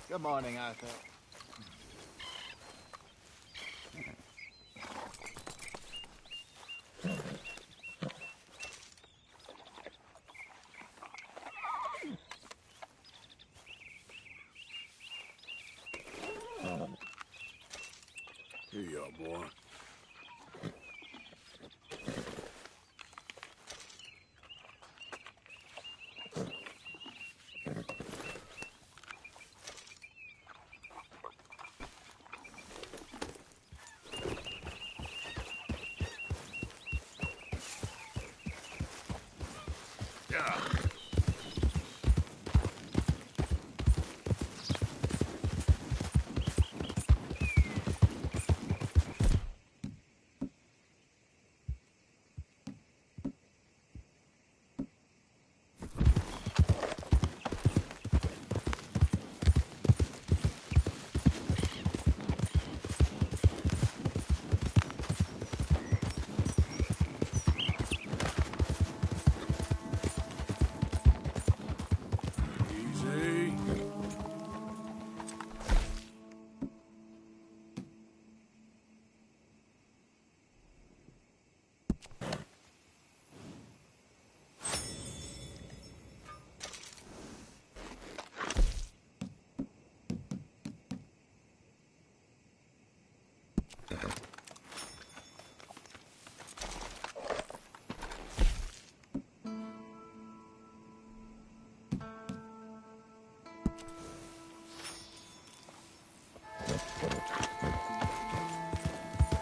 Good morning, Arthur. Here you are, boy. Yeah. Easy.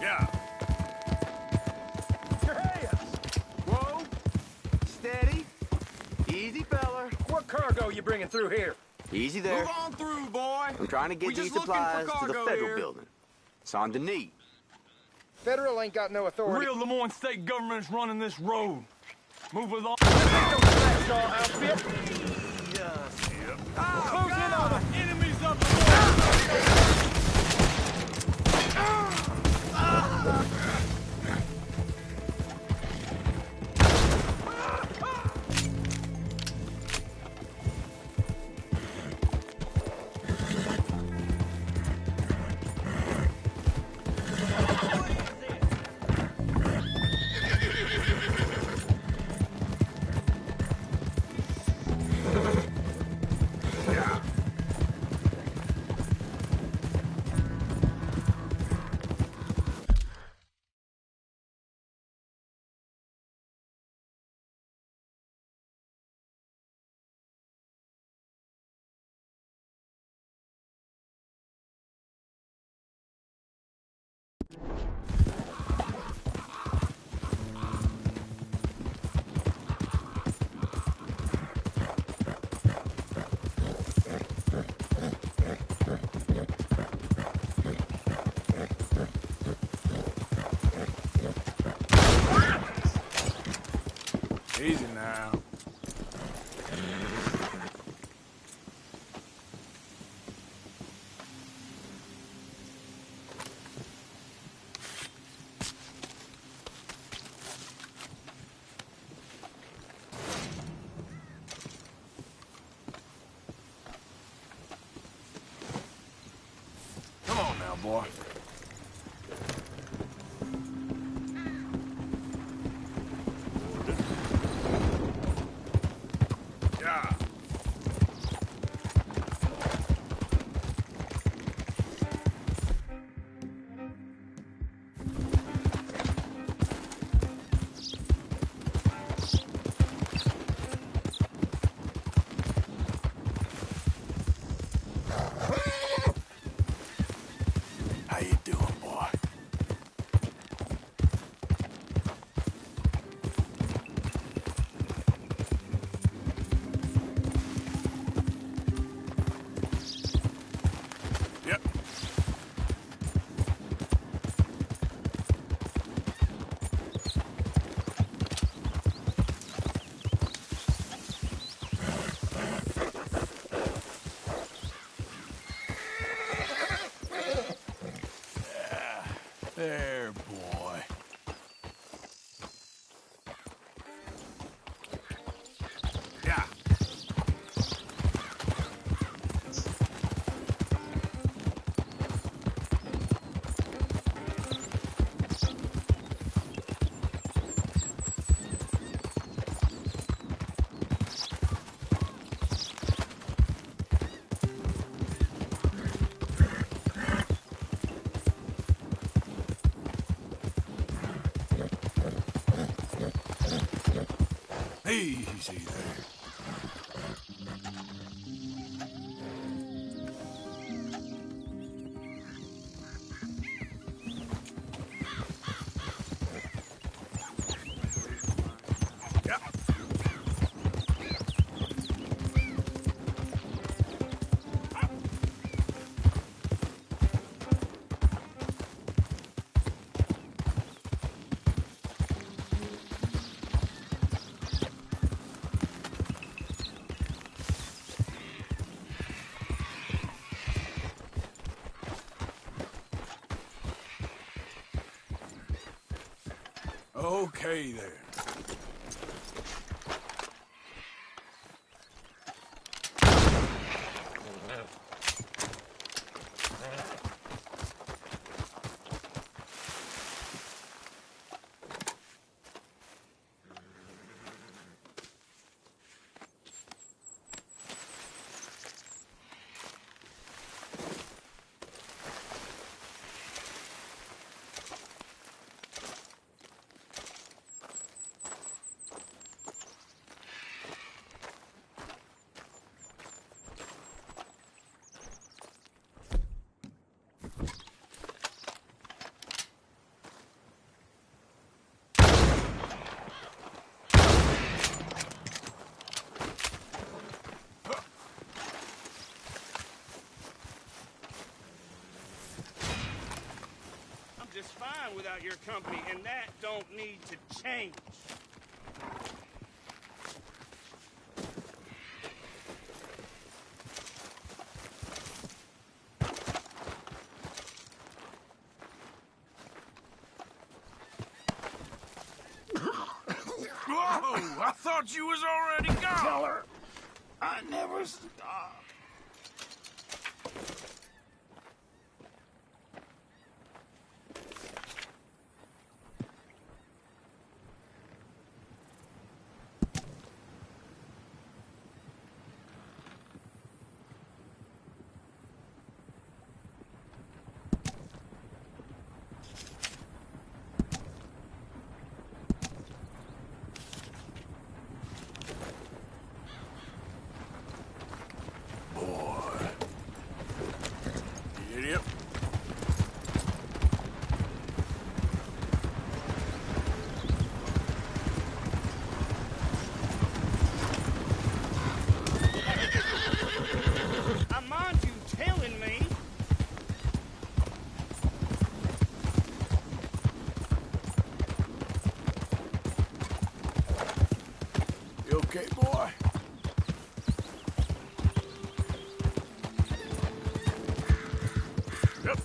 Yeah. Your hands! Whoa! Steady. Easy, feller. What cargo you bringing through here? Easy there. Move on through, boy. I'm trying to get We these just looking for supplies to the cargo federal here. building. It's on the knee. Federal ain't got no The authority. real Lemoyne state government's running this road. Move along. Outfit. Close in on the enemies up the Easy now. Come on now, boy. Yeah. How you doing, boy? Yep. There, boy. Yeah. Easy there. Yep. Okay there. Just fine without your company, and that don't need to change. Whoa! I thought you was already gone. Tell her I never stopped. Idiot. I mind you telling me. You okay, boy? Yep.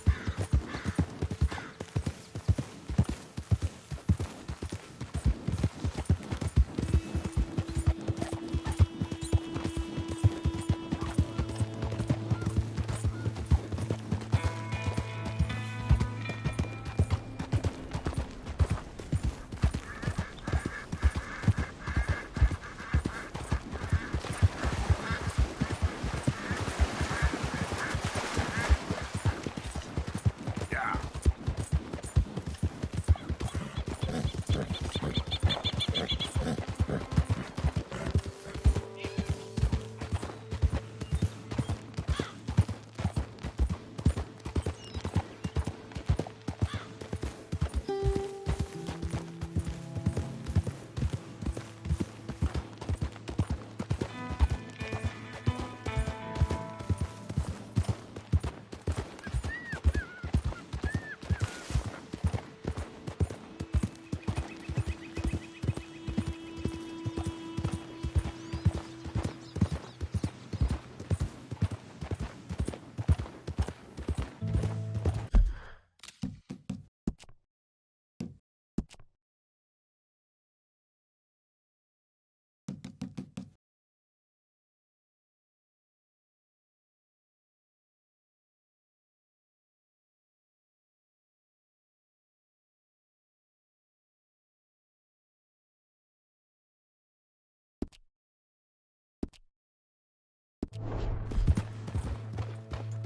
Yeah.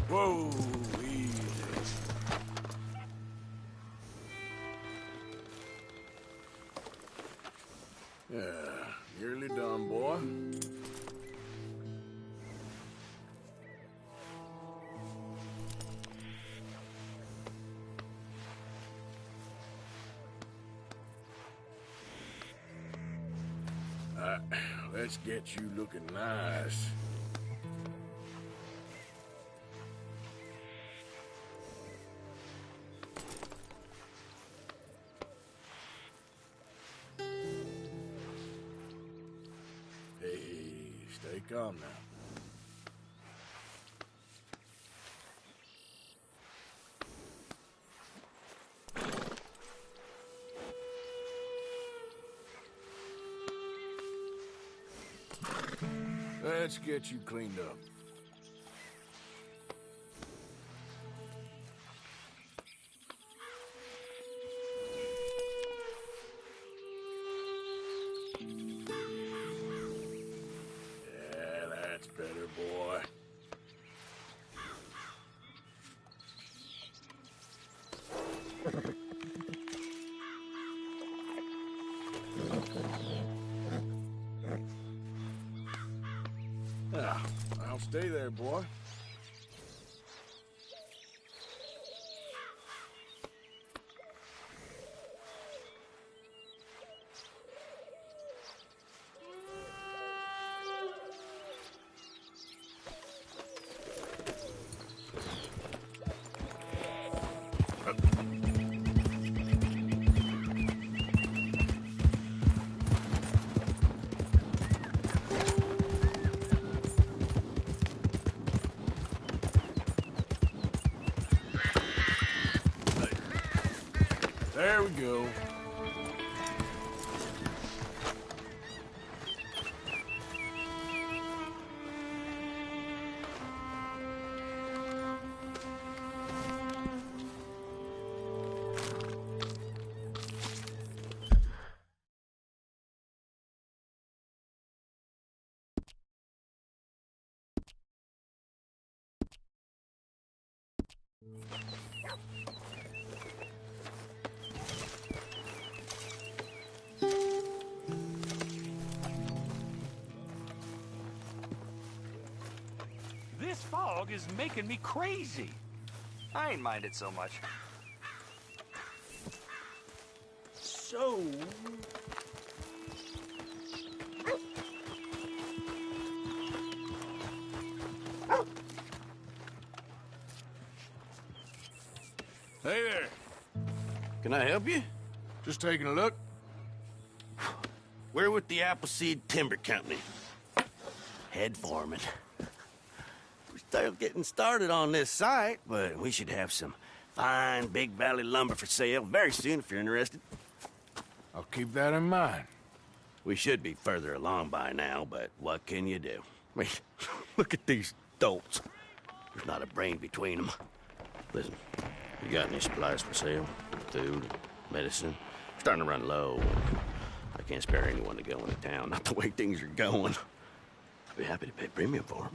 Whoa, easy. Yeah, nearly done, boy. Let's get you looking nice. Hey, stay calm now. Let's get you cleaned up. Yeah, that's better, boy. Now, I'll stay there, boy. There we go. This fog is making me crazy. I ain't minded so much. So... Hey there. Can I help you? Just taking a look. We're with the Appleseed Timber Company. Head foreman. We're still getting started on this site, but we should have some fine Big Valley lumber for sale very soon if you're interested. I'll keep that in mind. We should be further along by now, but what can you do? I mean, look at these dolts. There's not a brain between them. Listen, you got any supplies for sale? Food, medicine? We're starting to run low. I can't spare anyone to go into town, not the way things are going. I'd be happy to pay premium for them.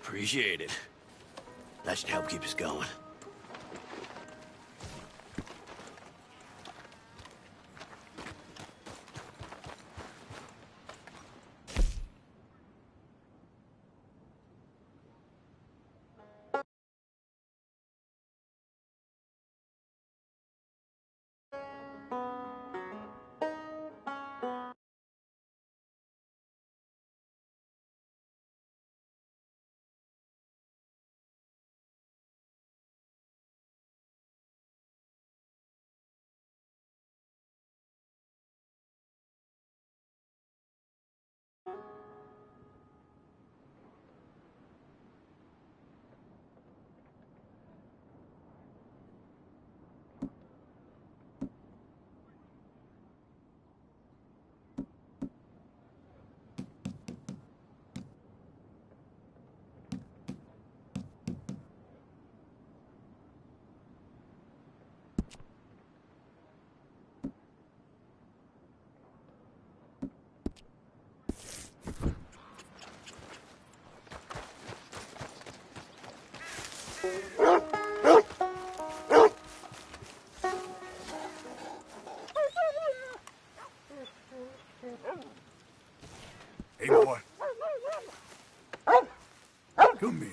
Appreciate it. That should help keep us going. Hey, boy. Come here.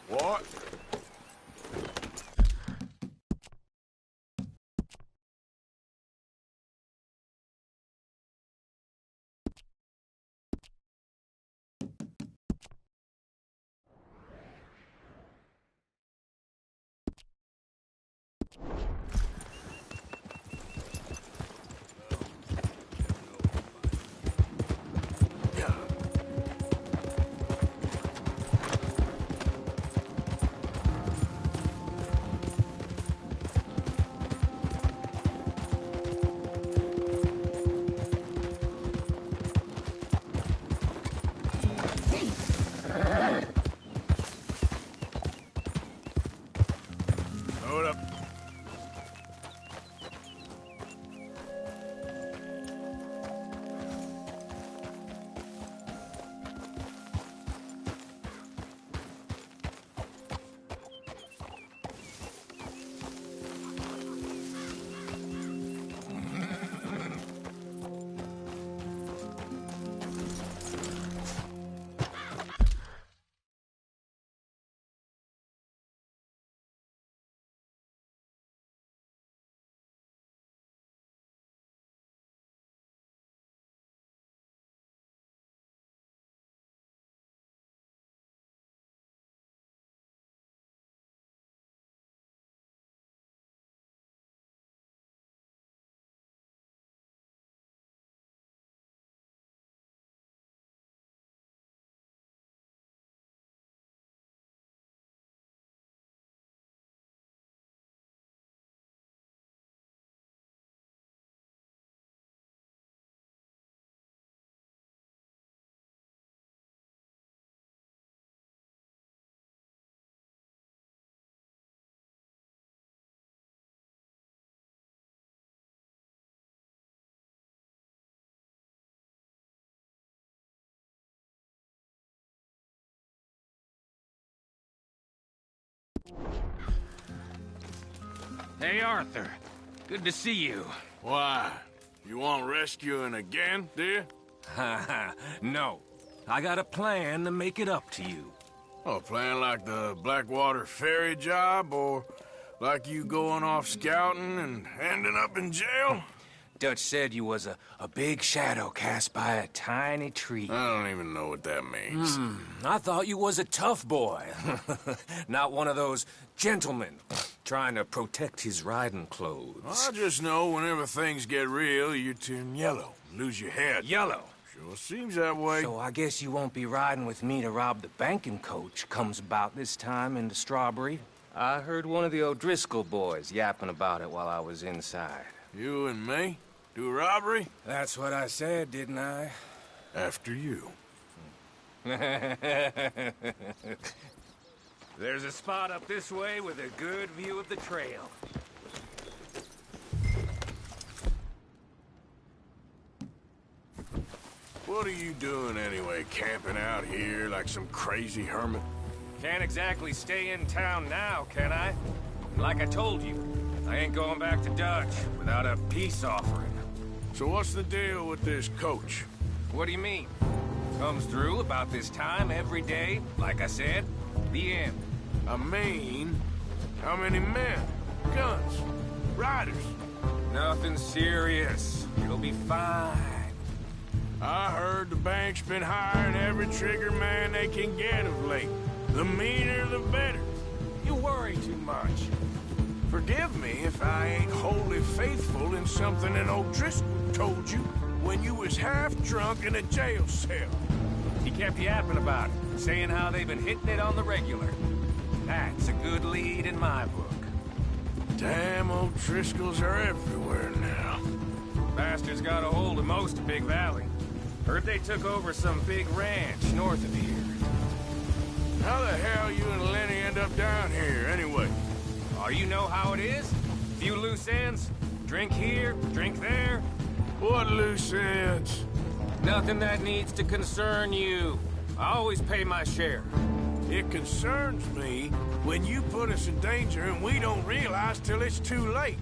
What? Hold up. Hey, Arthur. Good to see you. Why? You want rescuing again, dear? Ha no. I got a plan to make it up to you. Oh, playing like the Blackwater ferry job, or like you going off scouting and ending up in jail? Dutch said you was a big shadow cast by a tiny tree. I don't even know what that means. I thought you was a tough boy. Not one of those gentlemen trying to protect his riding clothes. I just know whenever things get real, you turn yellow, lose your head. Yellow. Sure seems that way. So I guess you won't be riding with me to rob the banking coach comes about this time in the Strawberry. I heard one of the O'Driscoll boys yapping about it while I was inside. You and me? Do a robbery? That's what I said, didn't I? After you. There's a spot up this way with a good view of the trail. What are you doing anyway, camping out here like some crazy hermit? Can't exactly stay in town now, can I? Like I told you, I ain't going back to Dutch without a peace offering. So what's the deal with this coach? What do you mean? Comes through about this time every day, like I said. The end. I mean, how many men? Guns? Riders? Nothing serious. It'll be fine. I heard the bank's been hiring every trigger man they can get of late. The meaner, the better. You worry too much. Forgive me if I ain't wholly faithful in something an O'Driscoll told you when you was half drunk in a jail cell. He kept yapping about it, saying how they've been hitting it on the regular. That's a good lead in my book. Damn O'Driscolls are everywhere now. Bastards got a hold of most of Big Valley. Heard they took over some big ranch north of here. How the hell you and Lenny end up down here, anyway? Oh, you know how it is? Few loose ends. Drink here, drink there. What loose ends? Nothing that needs to concern you. I always pay my share. It concerns me when you put us in danger and we don't realize till it's too late.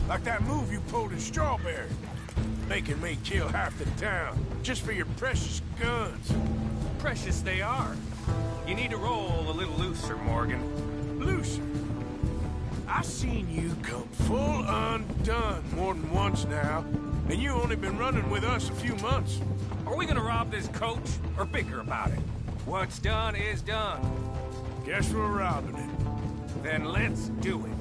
Like that move you pulled in Strawberry. Making me kill half the town, just for your precious guns. Precious they are. You need to roll a little looser, Morgan. Looser? I seen you come full undone more than once now, and you only been running with us a few months. Are we gonna rob this coach, or bicker about it? What's done is done. Guess we're robbing it. Then let's do it.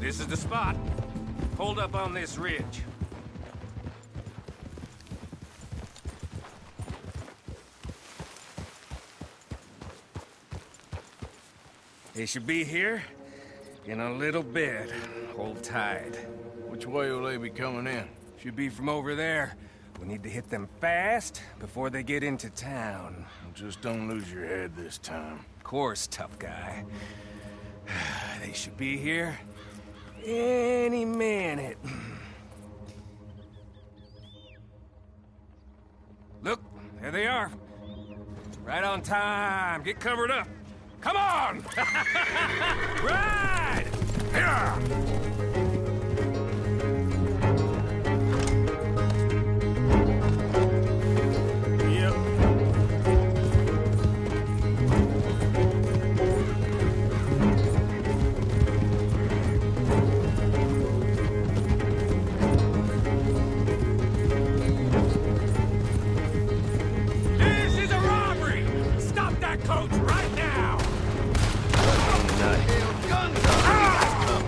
This is the spot. Hold up on this ridge. They should be here in a little bit. Hold tight. Which way will they be coming in? Should be from over there. We need to hit them fast before they get into town. Just don't lose your head this time. Of course, tough guy. They should be here any minute. Look, there they are. Right on time. Get covered up. Come on! Ride! Yeah! Coach, right now! Guns up!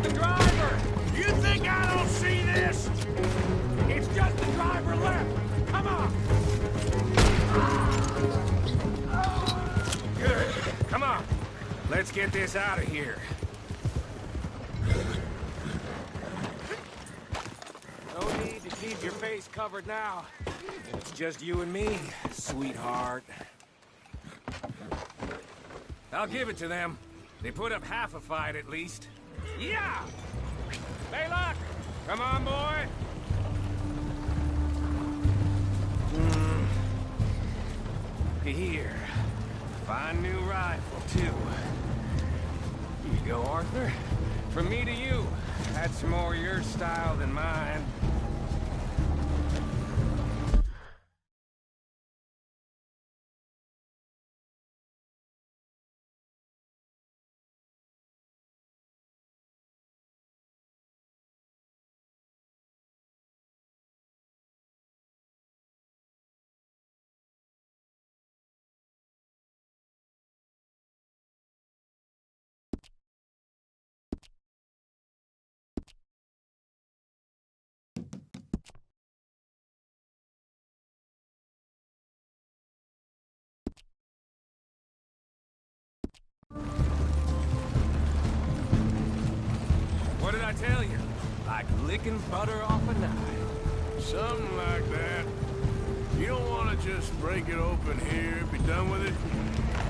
the driver! You think I don't see this? It's just the driver left! Come on! Good. Come on. Let's get this out of here. No need to keep your face covered now. It's just you and me, sweetheart. I'll give it to them. They put up half a fight at least. Yeah! Baylock! Come on, boy! Here. Fine new rifle, too. Here you go, Arthur. From me to you. That's more your style than mine. What did I tell you? Like licking butter off a knife. Something like that. You don't want to just break it open here, be done with it?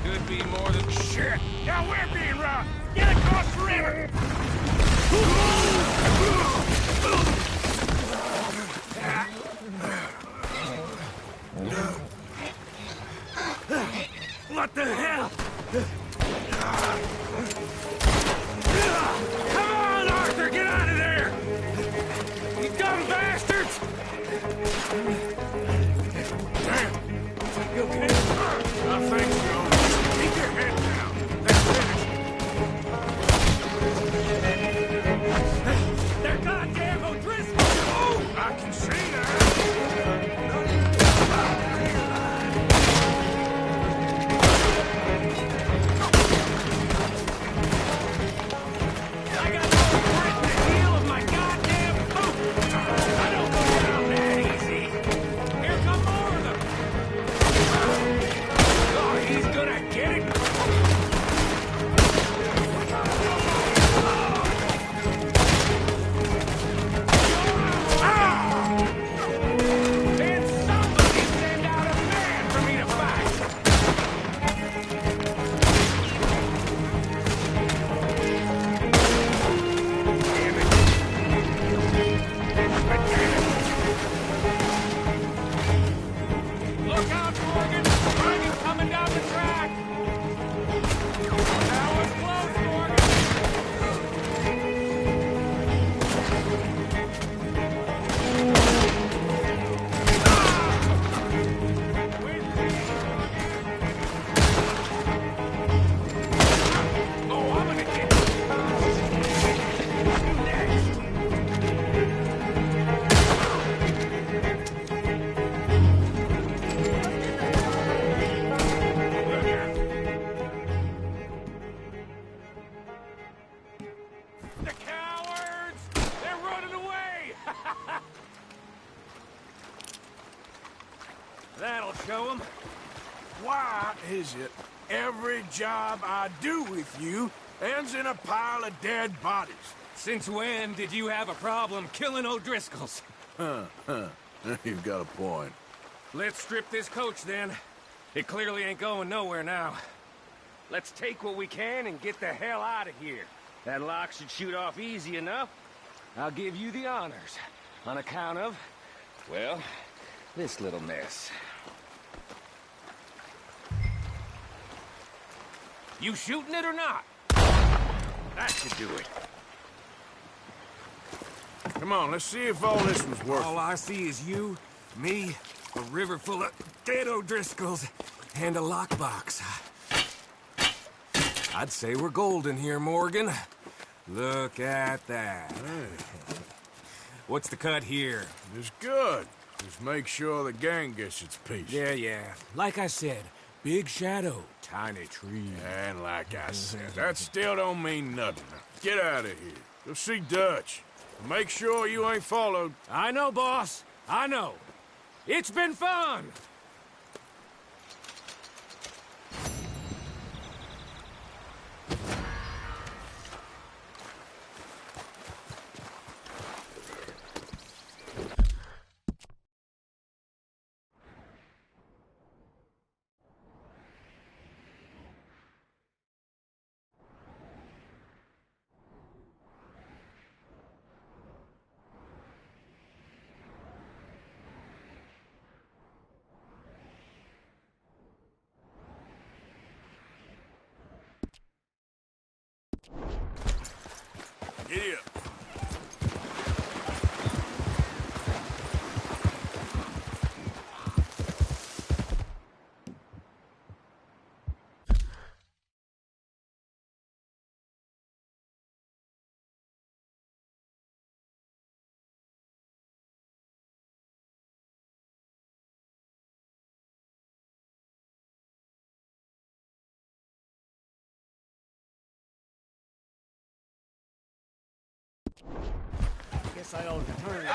Could be more than... Shit! Now we're being robbed! Get across the river! What the hell? Come on, Arthur! Get out of there! You dumb bastards! Damn! You okay? I think so. Keep your head down. Let's finish. They're goddamn O'Driscoll! Oh! I can see that. I got no grip in the heel of my goddamn boot! I don't go down that easy! Here come more of them! Oh, he's gonna get it! Then somebody send out a man for me to fight! Look out, Morgan! Morgan coming down the track! That was close, Morgan! Oh, I'm gonna get you next! The cowards! They're running away! That'll show them. Why is it every job I do with you ends in a pile of dead bodies? Since when did you have a problem killing O'Driscolls? You've got a point. Let's strip this coach, then. It clearly ain't going nowhere now. Let's take what we can and get the hell out of here. That lock should shoot off easy enough. I'll give you the honors. On account of, well, this little mess. You shooting it or not? That should do it. Come on, let's see if all this was worth it. All I see is you, me, a river full of dead O'Driscolls, and a lockbox. I'd say we're golden here, Morgan. Look at that. What's the cut here? It's good. Just make sure the gang gets its piece. Yeah. Like I said, big shadow, tiny tree. And like I said, that still don't mean nothing. Get out of here. Go see Dutch. Make sure you ain't followed. I know, boss. I know. It's been fun! Giddy up. Guess I ought to turn it.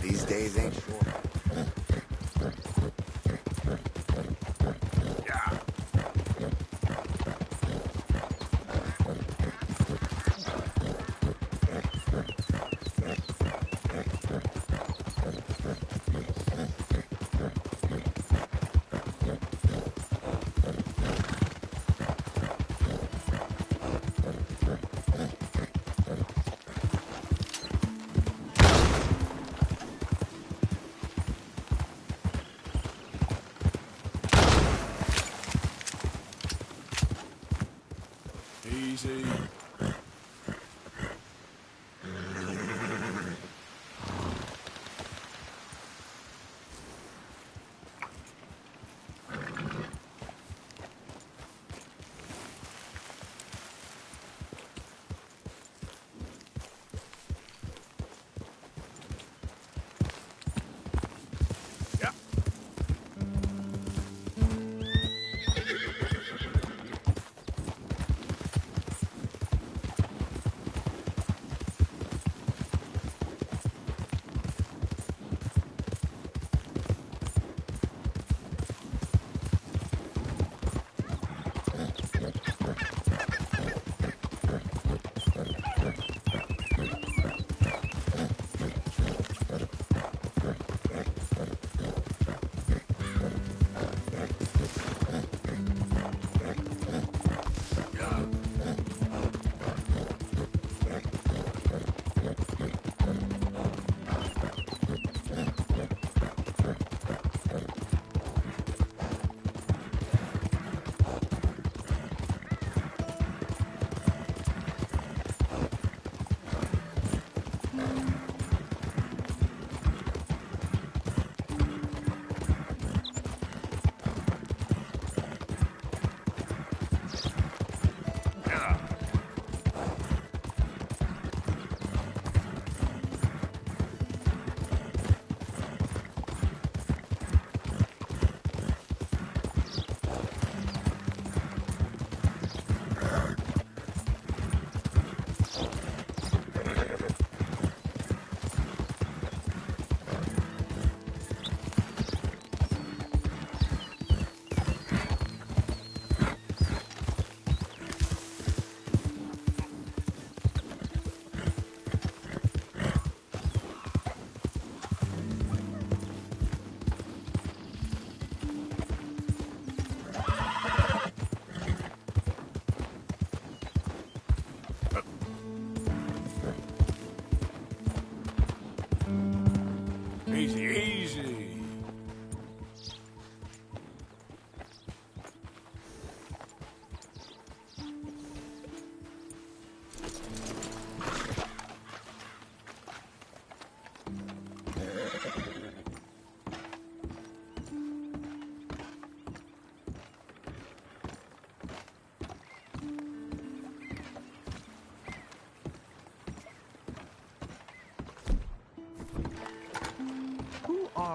These days ain't short. Easy.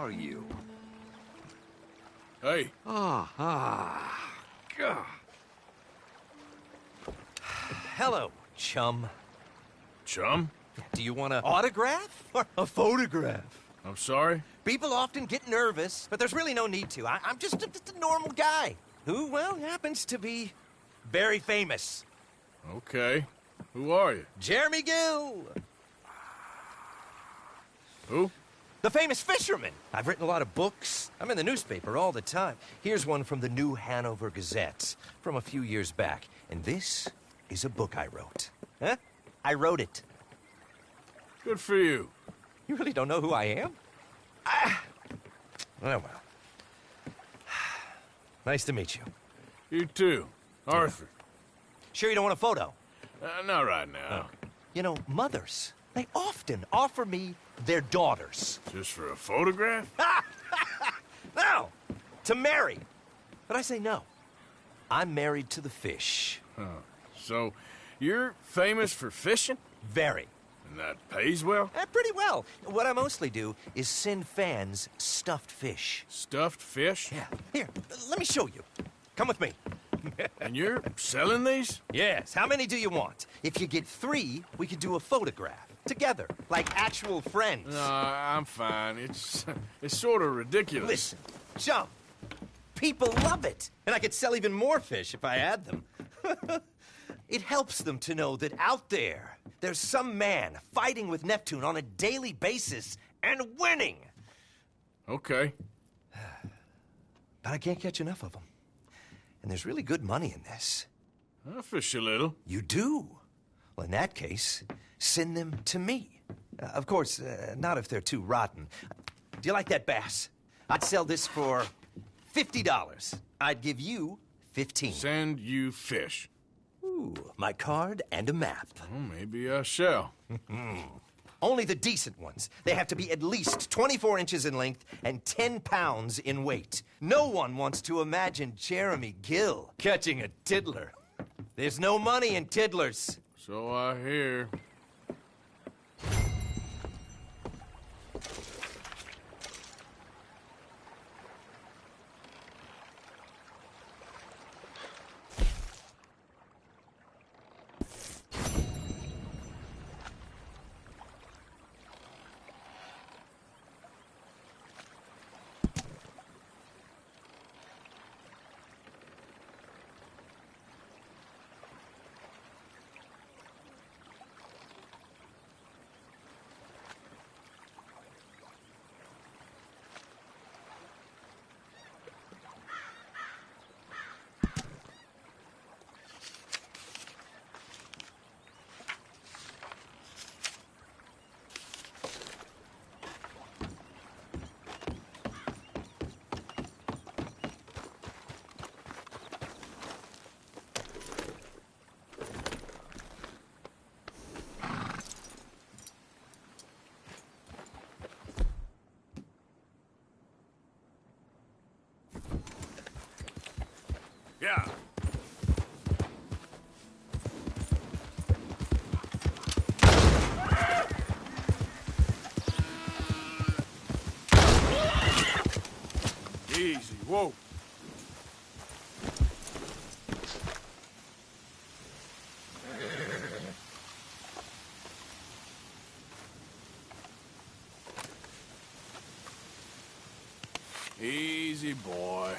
are you? Hey, God. Hello, chum. chum? Do you want an autograph or a photograph? I'm sorry? People often get nervous, but there's really no need to. I'm just a normal guy who, well, happens to be very famous. Okay. Who are you? Jeremy Gill, Who? the famous fisherman. I've written a lot of books. I'm in the newspaper all the time. Here's one from the New Hanover Gazette from a few years back. And this is a book I wrote. Huh? I wrote it. Good for you. You really don't know who I am? Oh, well. Nice to meet you. You too. Arthur. Sure you don't want a photo? Not right now. You know, mothers, they often offer me their daughters. Just for a photograph? No, to marry. But I say no. I'm married to the fish. So, you're famous for fishing? Very. And that pays well? Pretty well. What I mostly do is send fans stuffed fish. Stuffed fish? Yeah. Here, let me show you. Come with me. And you're selling these? Yes. How many do you want? If you get 3, we could do a photograph. Together. Like actual friends. No, I'm fine. It's sort of ridiculous. Listen, chum. People love it. And I could sell even more fish if I had them. It helps them to know that out there, there's some man fighting with Neptune on a daily basis and winning. Okay. But I can't catch enough of them. And there's really good money in this. I'll fish a little. You do? Well, in that case, send them to me. Of course, not if they're too rotten. Do you like that bass? I'd sell this for $50. I'd give you 15. Send you fish. Ooh, my card and a map. Well, maybe I shall. Only the decent ones. They have to be at least 24 inches in length and 10 pounds in weight. No one wants to imagine Jeremy Gill catching a tiddler. There's no money in tiddlers. So I hear. Yeah. Easy. Whoa. Easy, boy.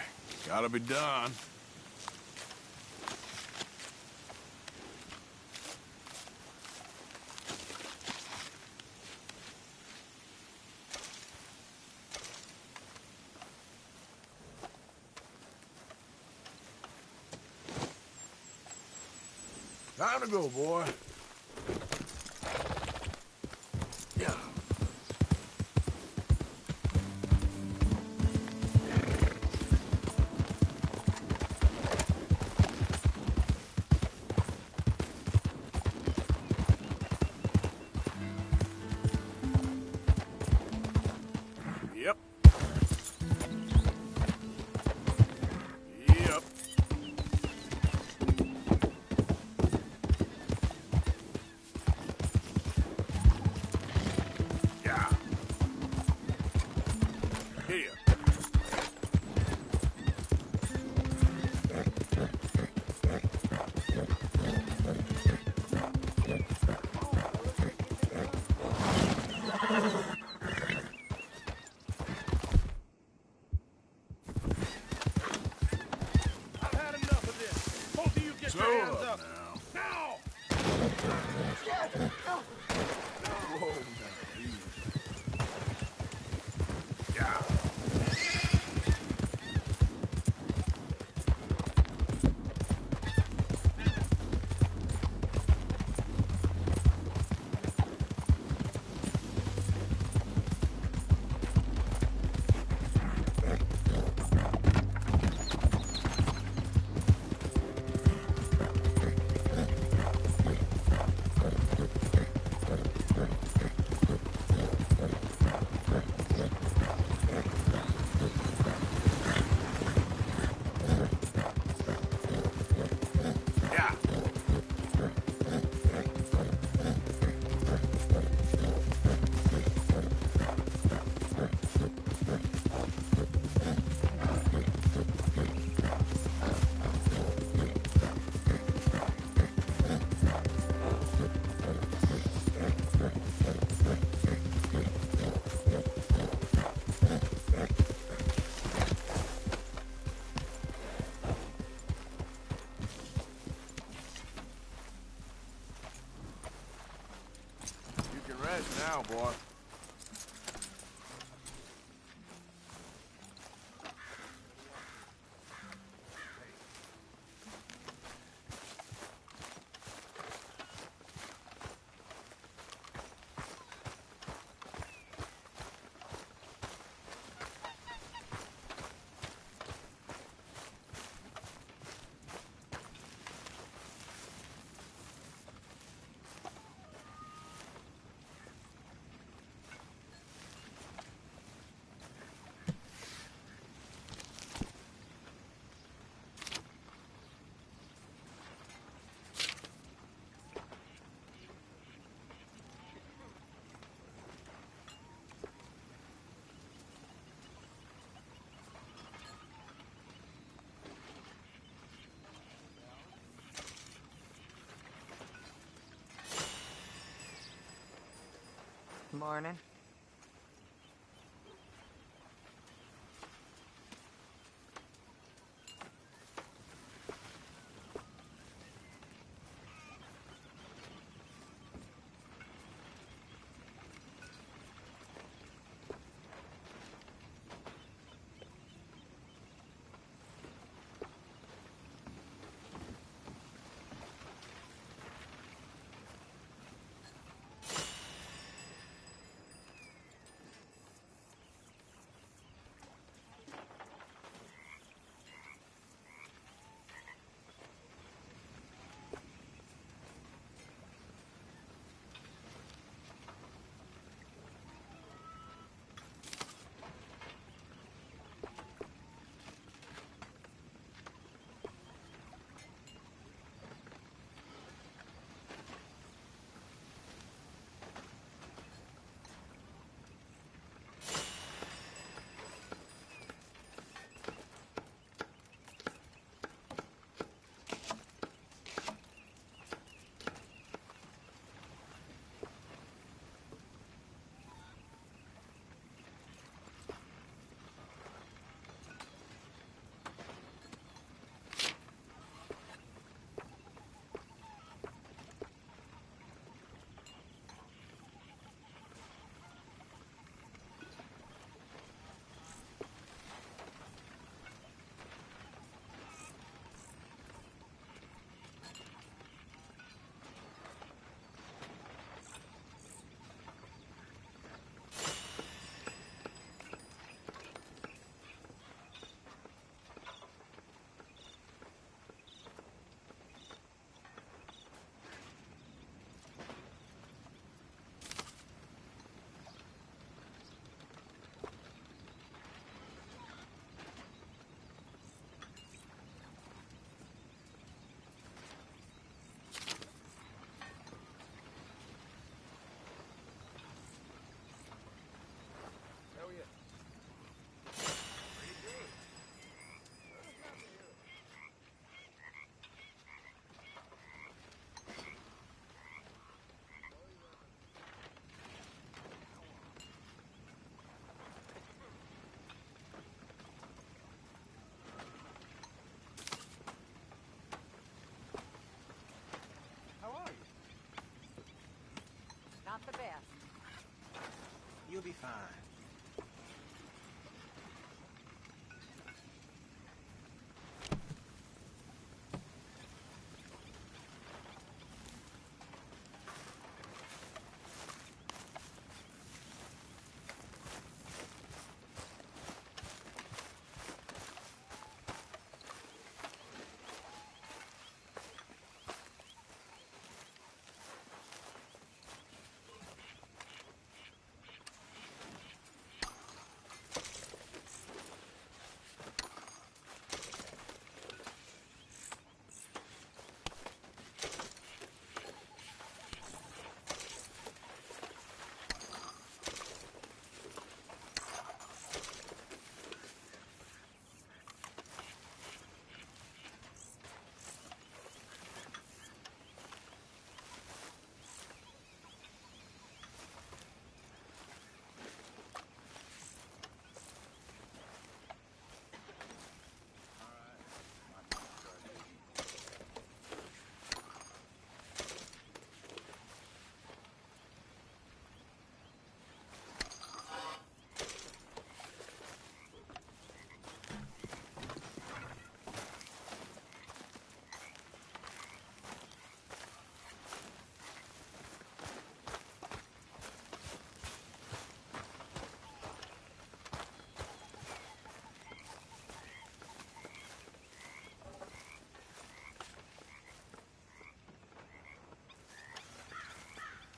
Gotta be done. Time to go, boy. Yeah. Yep. Yep. Slow up now. Yeah. Yeah. You can rest now, boy. Morning. be fine.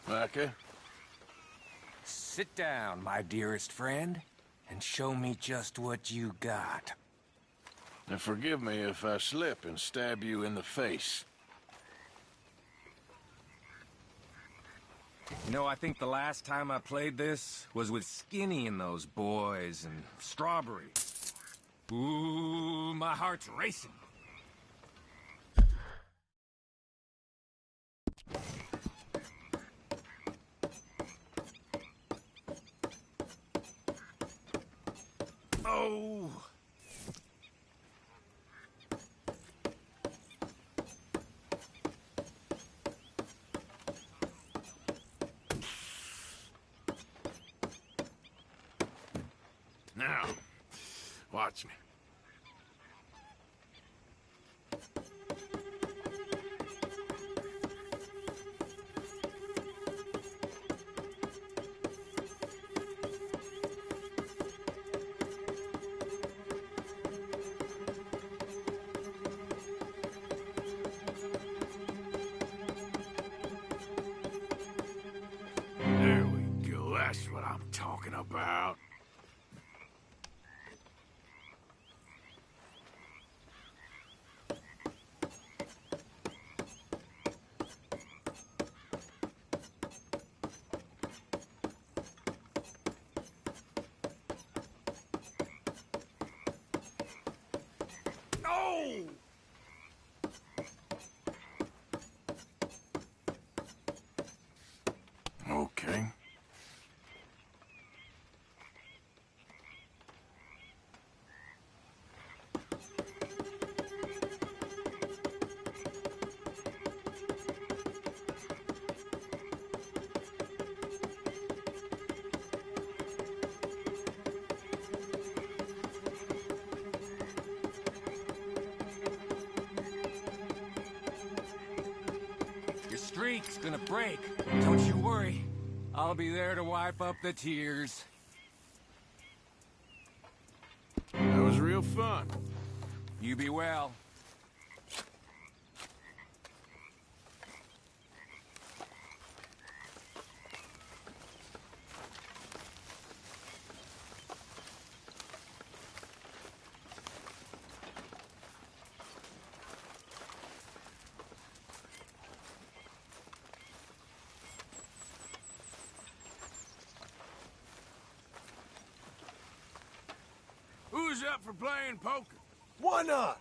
Micah? Sit down, my dearest friend, and show me just what you got. And forgive me if I slip and stab you in the face. You know, I think the last time I played this was with Skinny and those boys and Strawberry. Ooh, my heart's racing. Oh! Now, watch me. There we go. That's what I'm talking about. Oh! Okay. Your streak's gonna break. Don't you worry. I'll be there to wipe up the tears. That was real fun. You be well. Who's up for playing poker? Why not?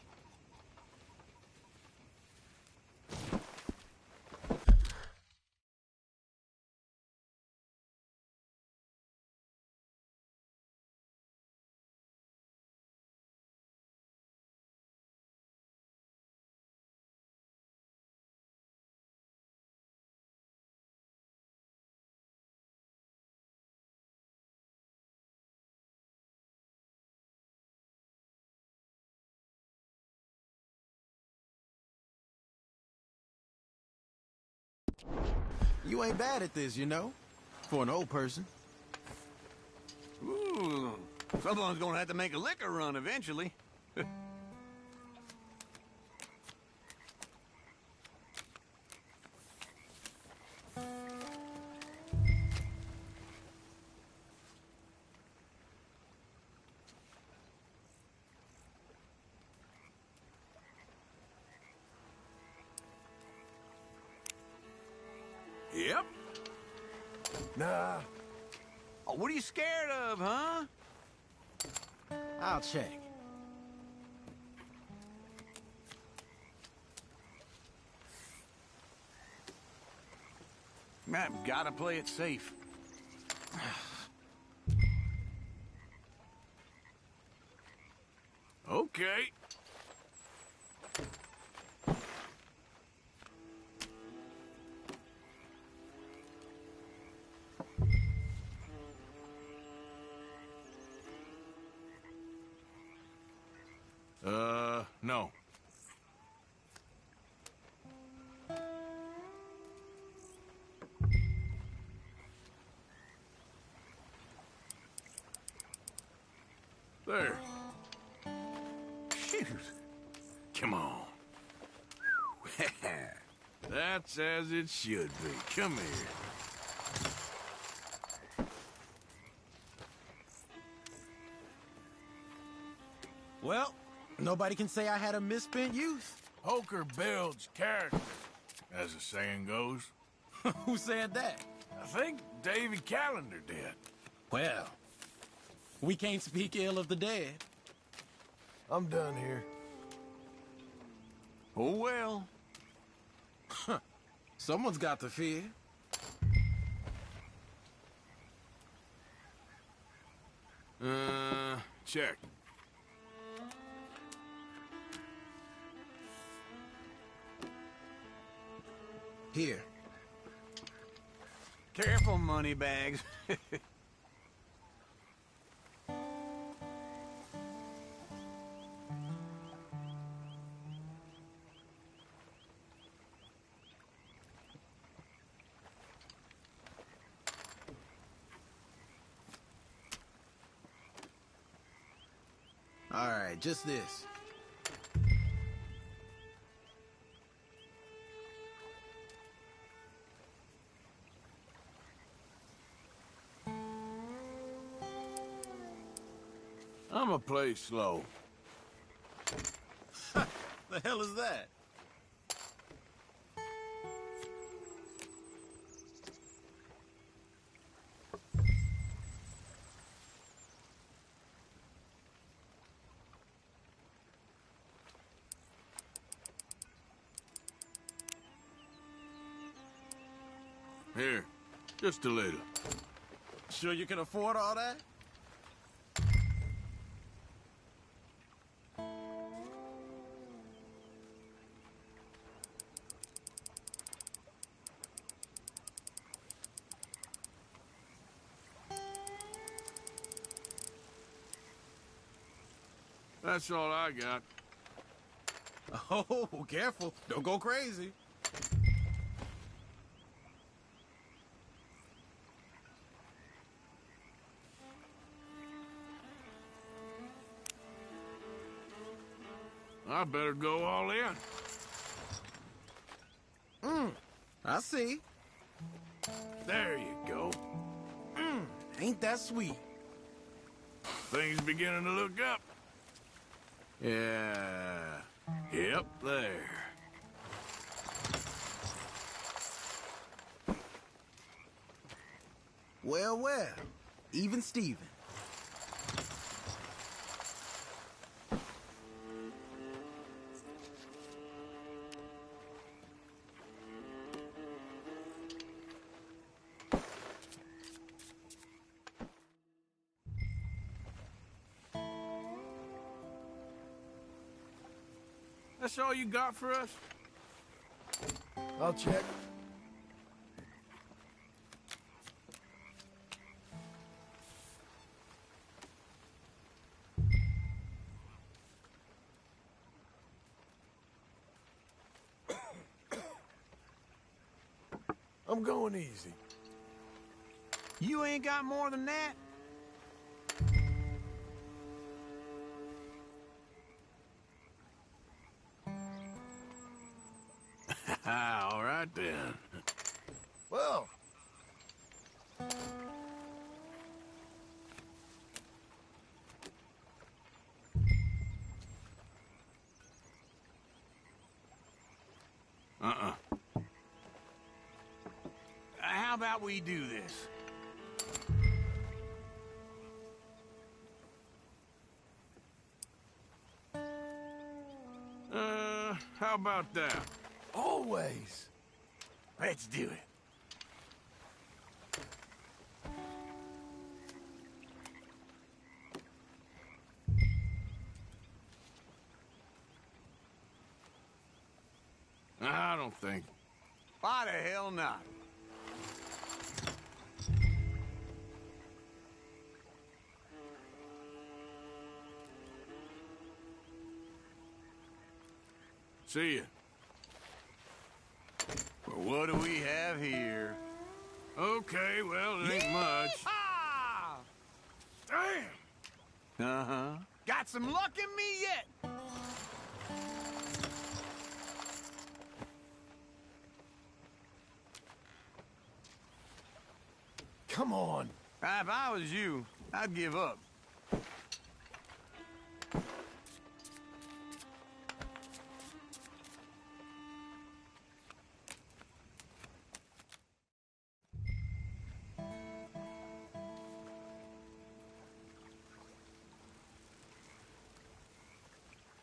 You ain't bad at this, you know, for an old person. Ooh, someone's gonna have to make a liquor run eventually. Yep. Nah. Oh, what are you scared of, huh? I'll check. I've gotta play it safe. Okay. No. There. Shoot. Come on. That's as it should be. Come here. Well, nobody can say I had a misspent youth. Poker builds character, as the saying goes. Who said that? I think Davy Callender did. Well, we can't speak ill of the dead. I'm done here. Oh, well. Someone's got to fear. Check. Here. Careful, money bags. All right, just this. I'ma play slow. The hell is that? Here, just a little. Sure you can afford all that? That's all I got. Oh, careful. Don't go crazy. I better go all in. I see. There you go. Ain't that sweet? Things beginning to look up. Yeah. Yep, there. Well, well. Even Steven. That's all you got for us? I'll check. I'm going easy. You ain't got more than that? All right, then. Well. How about we do this? How about that? Always. Let's do it. I don't think. Why the hell not? See ya. Well, what do we have here? Okay, well, it ain't much. Ah! Damn! Uh-huh. Got some luck in me yet! Come on. If I was you, I'd give up.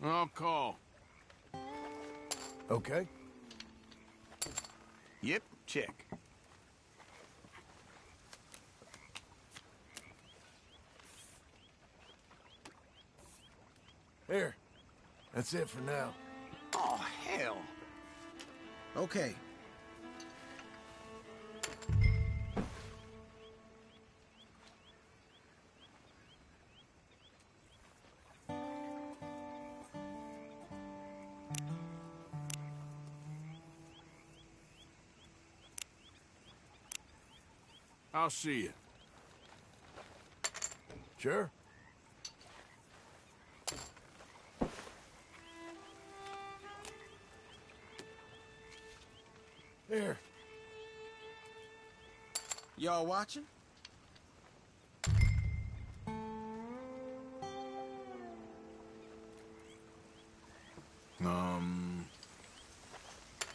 I'll call. Okay. Yep, check. Here. That's it for now. Oh, hell. Okay. I'll see you. Sure. Here. Y'all watching?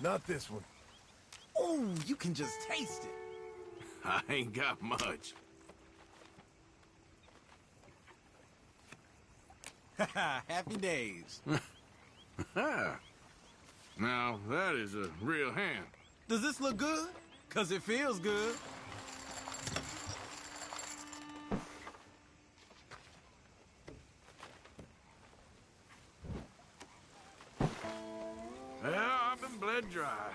Not this one. Ooh, you can just taste it. I ain't got much. Happy days. Now, that is a real hand. Does this look good? 'Cause it feels good. Well, I've been bled dry.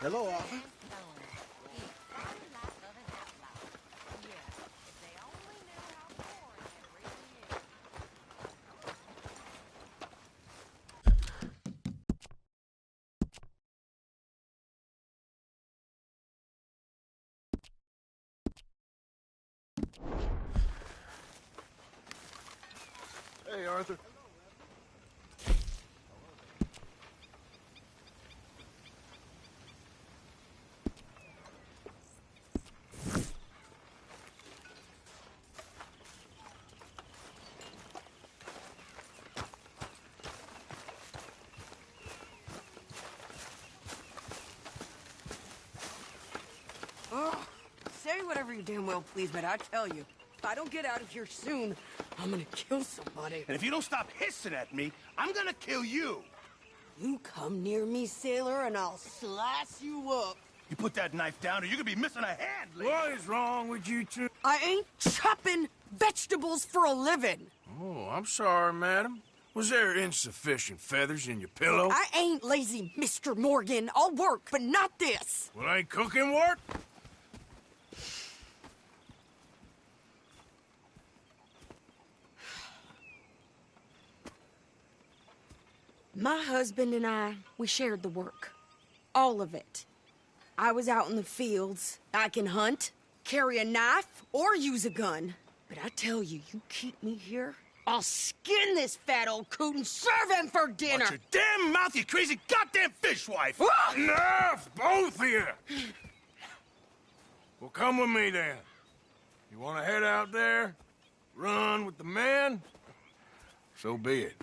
Hello, Arthur. Hey, Arthur. Say whatever you damn well please, but I tell you, if I don't get out of here soon, I'm gonna kill somebody. And if you don't stop hissing at me, I'm gonna kill you. You come near me, sailor, and I'll slice you up. You put that knife down or you're gonna be missing a hand, lady. What is wrong with you two? I ain't chopping vegetables for a living. Oh, I'm sorry, madam. Was there insufficient feathers in your pillow? I ain't lazy, Mr. Morgan. I'll work, but not this. Well, ain't cooking work? My husband and I, we shared the work. All of it. I was out in the fields. I can hunt, carry a knife, or use a gun. But I tell you, you keep me here, I'll skin this fat old coot and serve him for dinner! Watch your damn mouth, you crazy goddamn fishwife! Ah! Enough, both of you! Well, come with me, then. You want to head out there? Run with the men? So be it.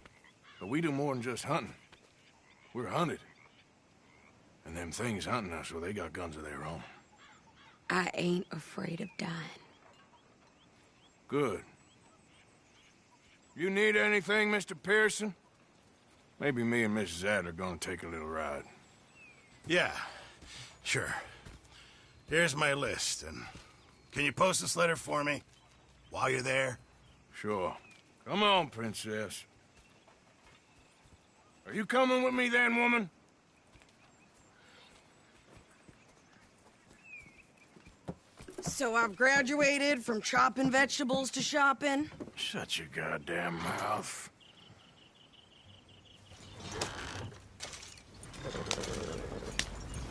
But we do more than just hunting. We're hunted. And them things hunting us, well, they got guns of their own. I ain't afraid of dying. Good. You need anything, Mr. Pearson? Maybe me and Mrs. Adler are gonna take a little ride. Yeah, sure. Here's my list, and can you post this letter for me while you're there? Sure. Come on, Princess. Are you coming with me then, woman? So I've graduated from chopping vegetables to shopping? Shut your goddamn mouth.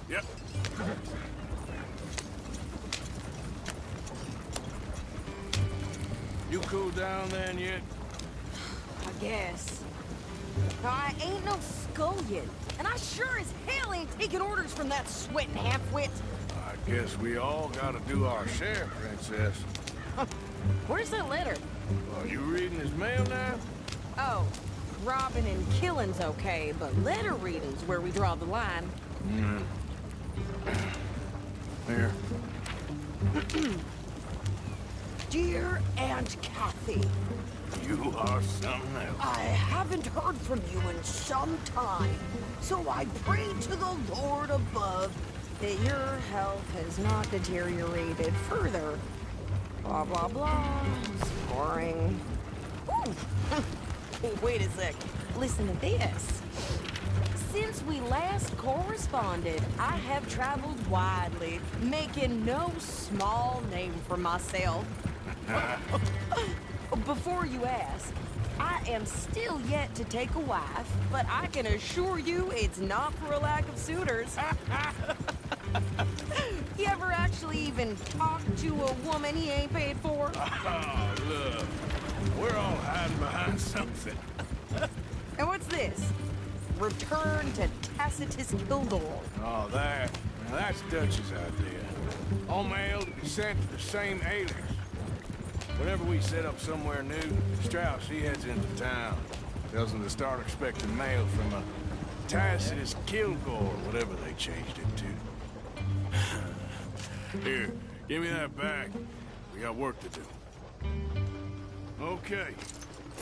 Yep. You cool down then yet? I guess. I ain't no scullion, and I sure as hell ain't taking orders from that sweating half-wit. I guess we all gotta do our share, Princess. Where's that letter? Are you reading his mail now? Oh, robbing and killing's okay, but letter reading's where we draw the line. Here. Dear Aunt Kathy, You are something else. I haven't heard from you in some time, so I pray to the Lord above that your health has not deteriorated further. Blah, blah, blah. Boring. Ooh. Wait a sec. Listen to this. Since we last corresponded, I have traveled widely, making no small name for myself. Before you ask, I am still yet to take a wife, but I can assure you it's not for a lack of suitors. You ever actually even talk to a woman he ain't paid for? Oh, look. We're all hiding behind something. And what's this? Return to Tacitus Kildor. Oh, that. Now, that's Dutch's idea. All mail to be sent to the same alias. Whenever we set up somewhere new, Strauss, he heads into town. Tells them to start expecting mail from a Tacitus Kilgore, whatever they changed it to. Here, give me that back. We got work to do. Okay,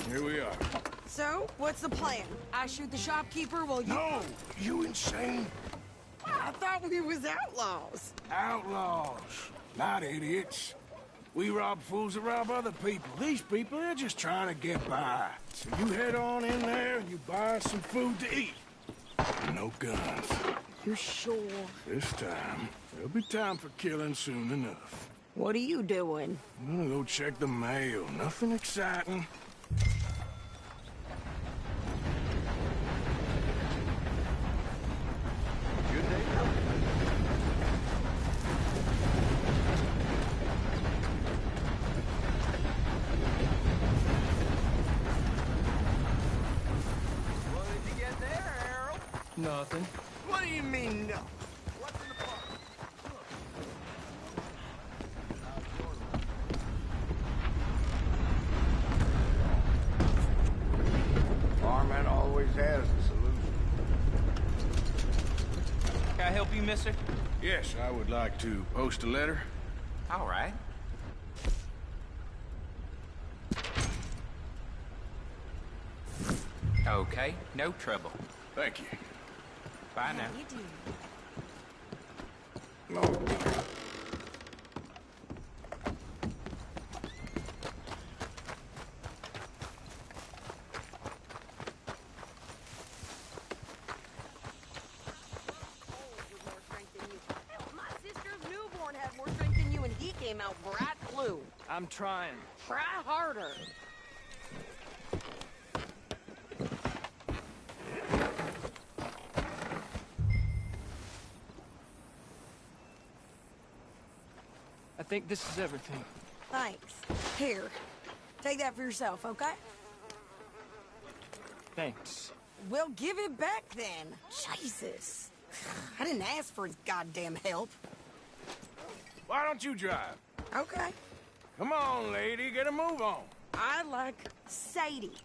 here we are. So, what's the plan? I shoot the shopkeeper while you... No! You insane? I thought we was outlaws. Outlaws, not idiots. We rob fools that rob other people. These people, they're just trying to get by. So you head on in there and you buy some food to eat. No guns. You sure? This time, there'll be time for killing soon enough. What are you doing? I'm gonna go check the mail. Nothing exciting. Good day. What did you get there, Harold? Nothing. What do you mean, no? What's in the box? Barman always has a solution. Can I help you, mister? Yes, I would like to post a letter. All right. Okay, no trouble. Thank you. Bye now. You do. My sister's newborn had more strength than you, and he came out bright blue. I'm trying. Try harder. think this is everything. Thanks. Here, take that for yourself, okay? Thanks. Well, give it back then. Jesus. I didn't ask for his goddamn help. Why don't you drive? Okay. Come on, lady, get a move on. I like Sadie,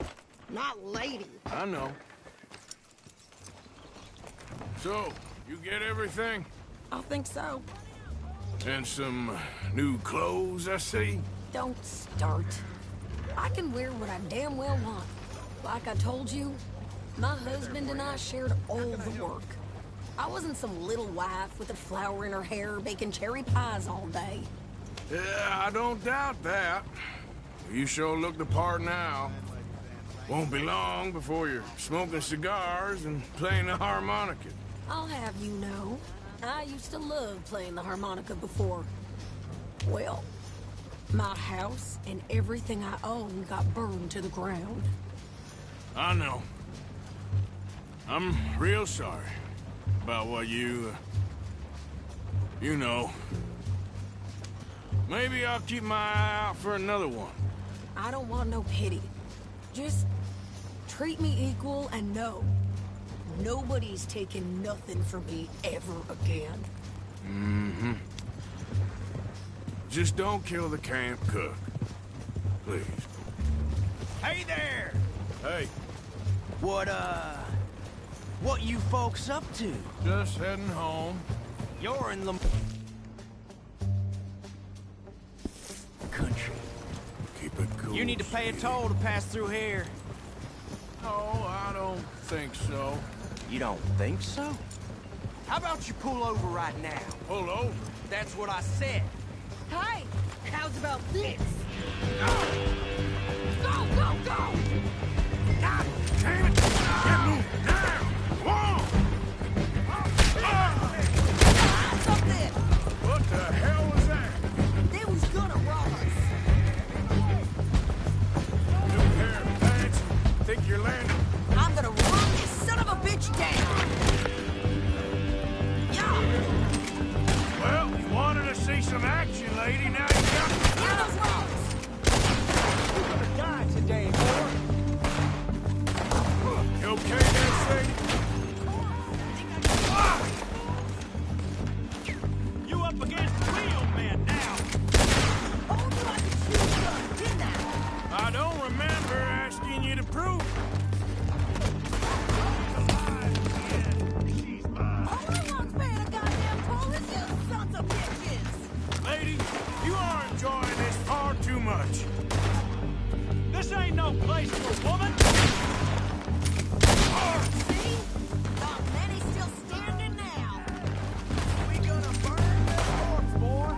not lady. I know. So, you get everything? I think so. And some new clothes, I see? Don't start. I can wear what I damn well want. Like I told you, my husband and I shared all the work. I wasn't some little wife with a flower in her hair baking cherry pies all day. Yeah, I don't doubt that. You sure look the part now. Won't be long before you're smoking cigars and playing the harmonica. I'll have you know, I used to love playing the harmonica before. Well, my house and everything I own got burned to the ground. I know. I'm real sorry about what you know. Maybe I'll keep my eye out for another one. I don't want no pity. Just treat me equal and know nobody's taking nothing from me ever again. Mm-hmm. Just don't kill the camp cook. Please. Hey there! Hey, What you folks up to? just heading home. You're in the country. Keep it cool. You need to pay a toll to pass through here. No, I don't think so. You don't think so? How about you pull over right now? Pull over. That's what I said. Hey, how's about this? Go! Go, go, go! God damn it! Get moving now! Come on! Something! What the hell was that? They was gonna rob us. New pair of pants? Think you're landing? I'm gonna run this son of a bitch down. Yeah! Well, you wanted to see some action, lady. Now you got it. Where those rocks? You're gonna die today, boy. You okay there, Sadie? You up against the real man now. Oh, you I could shoot a gun, didn't I? I don't remember asking you to prove it. All I want's paying a goddamn toll is you sons of bitches! Lady, you are enjoying this far too much. This ain't no place for a woman. See? Not many still standing now. We gonna burn this corpse, boy.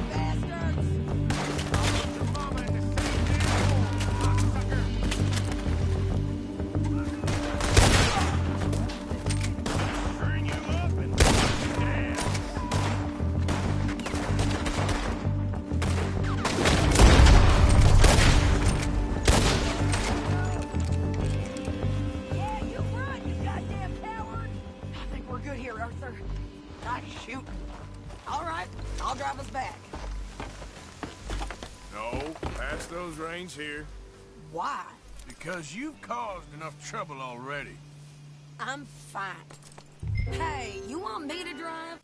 Bastards! Turn you up and dance. Yeah, you run, you goddamn coward! I think we're good here, Arthur. Nice shooting. All right, I'll drive us back. No, pass those reins here. Why? Because you've caused enough trouble already. I'm fine. Hey, you want me to drive?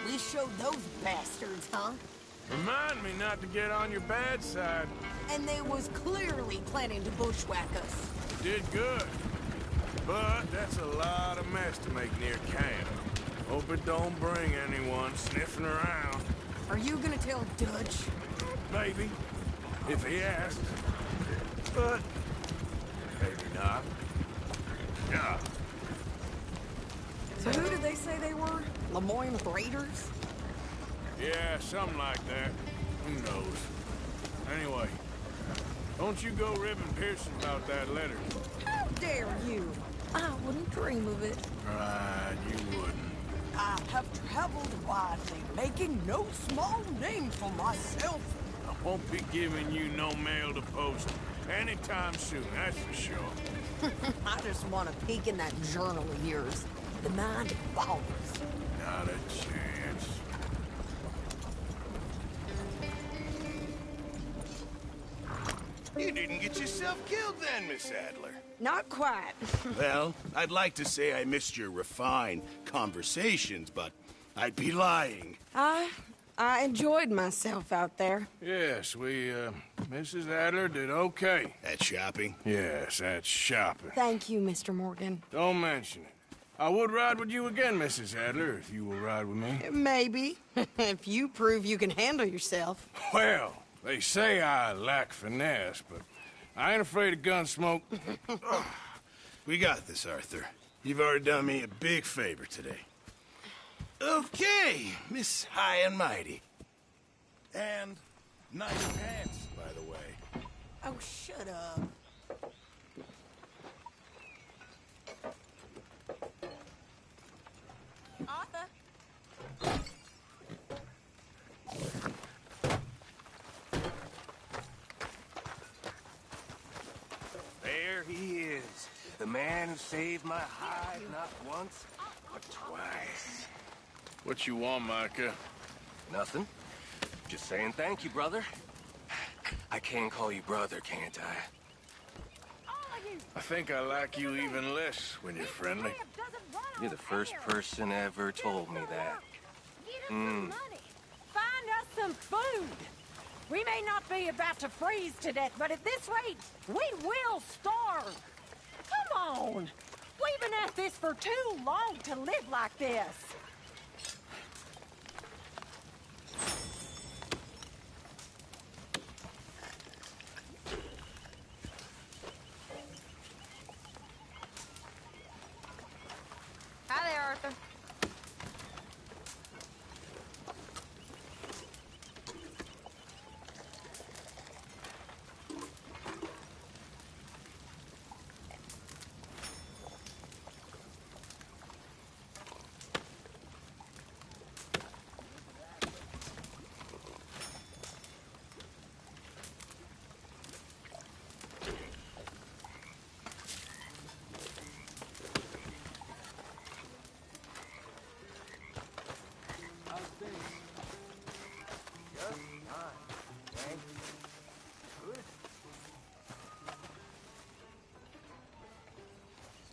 We showed those bastards, huh? Remind me not to get on your bad side. And they was clearly planning to bushwhack us. You did good. But that's a lot of mess to make near camp. Hope it don't bring anyone sniffing around. Are you gonna tell Dutch? Maybe, if he asks. But maybe not. Yeah. So who did they say they were? Lemoyne Raiders? Yeah, something like that. Who knows? Anyway, Don't you go ribbing Pearson about that letter. How dare you? I wouldn't dream of it. Right, you wouldn't. I have traveled widely, making no small name for myself. I won't be giving you no mail to post anytime soon, that's for sure. I just want to peek in that journal of yours. The mind of ballers. Not a chance. You didn't get yourself killed then, Miss Adler. Not quite. Well, I'd like to say I missed your refined conversations, but I'd be lying. I enjoyed myself out there. Yes, Mrs. Adler did okay. At shopping? Yes, that's shopping. Thank you, Mr. Morgan. Don't mention it. I would ride with you again, Mrs. Adler, if you will ride with me. Maybe. If you prove you can handle yourself. Well, they say I lack finesse, but I ain't afraid of gun smoke. We got this, Arthur. You've already done me a big favor today. Okay, Miss High and Mighty. And nice pants, by the way. Oh, shut up. Arthur? There he is. The man who saved my hide not once, but twice. What you want, Micah? Nothing. Just saying thank you, brother. I can call you brother, can't I? I think I like you even less when you're friendly. You're the first person ever told me that. Find us some food. We may not be about to freeze to death, but at this rate, we will starve. Come on. We've been at this for too long to live like this. Hi there, Arthur.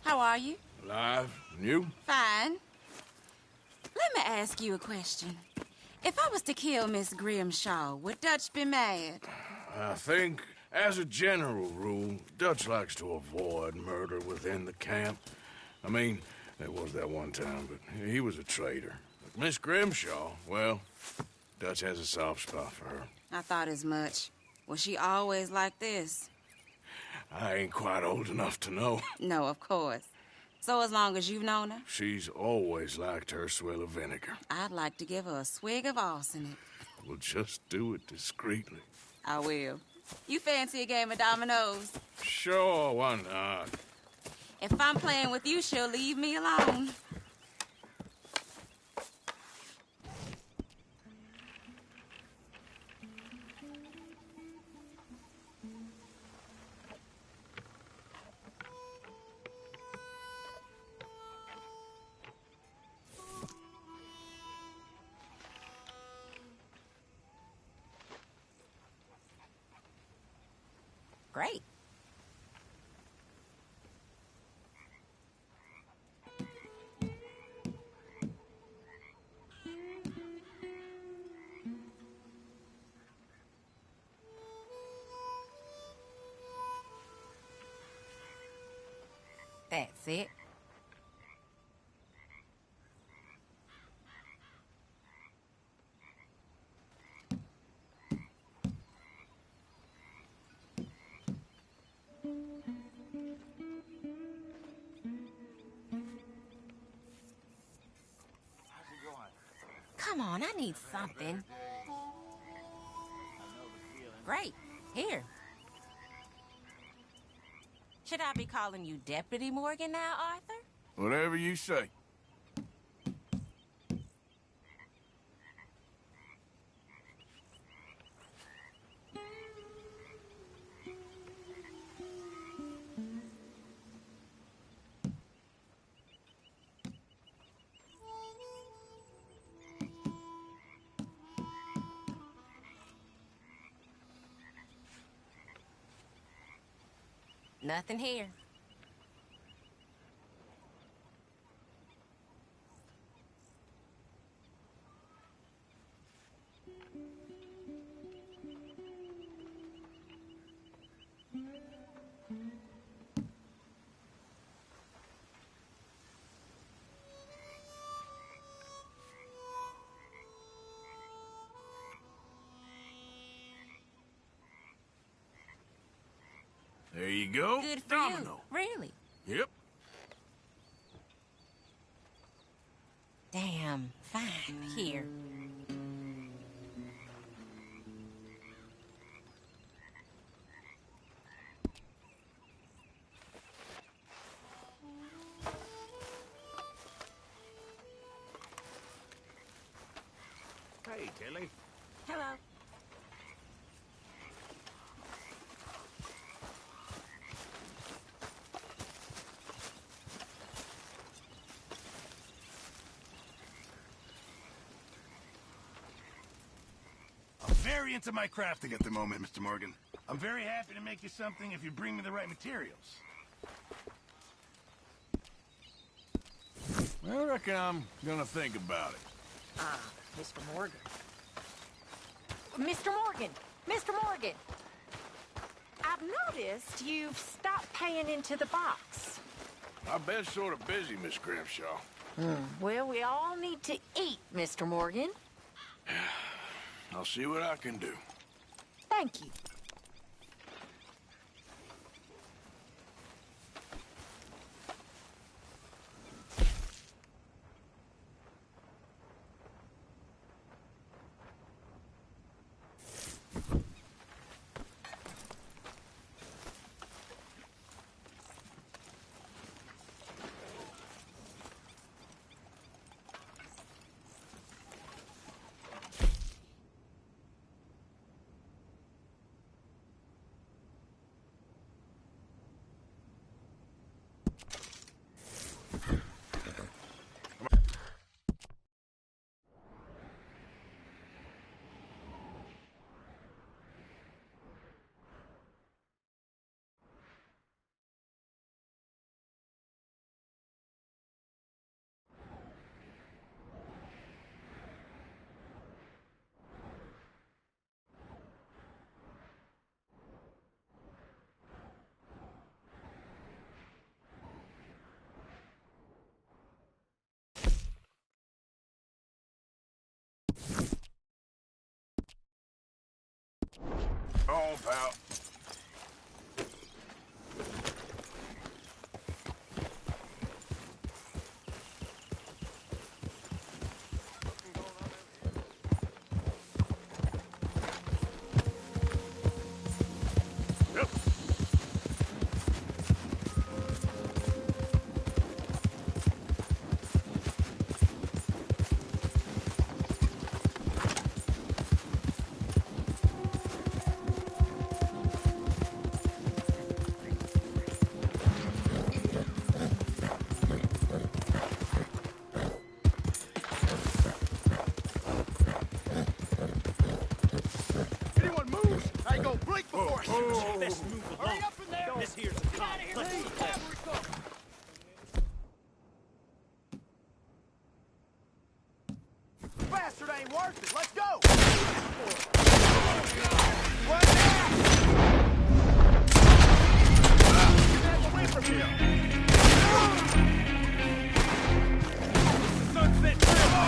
How are you? Alive? And you? Fine. Let me ask you a question. If I was to kill Miss Grimshaw, would Dutch be mad? I think, as a general rule, Dutch likes to avoid murder within the camp. I mean, there was that one time, but he was a traitor. But Miss Grimshaw, well, Dutch has a soft spot for her. I thought as much. Was she always like this? I ain't quite old enough to know. No, of course. So as long as you've known her? She's always liked her swill of vinegar. I'd like to give her a swig of arsenic. We'll just do it discreetly. I will. You fancy a game of dominoes? Sure, why not? If I'm playing with you, she'll leave me alone. Great. That's it. Come on, I need something. Great. Here. Should I be calling you Deputy Morgan now, Arthur? Whatever you say. Nothing here. There you go. Good for Domino. you. Really? Yep. Damn, fine. Here. Hey, Tilly. Hello. I'm very into my crafting at the moment, Mr. Morgan. I'm very happy to make you something if you bring me the right materials. I reckon I'm gonna think about it. Ah, Mr. Morgan. Mr. Morgan! Mr. Morgan! I've noticed you've stopped paying into the box. I've been sort of busy, Miss Grimshaw. Well, we all need to eat, Mr. Morgan. I'll see what I can do. Thank you. Oh, pal. Yep. Anyone moves, I go blink before I shoot. Let's move along. Hurry up in there! This here's a cop. Let's Please, move. cavalry go! Bastard ain't worth it. Let's go! What now? Get that away from here! Sunset Trail!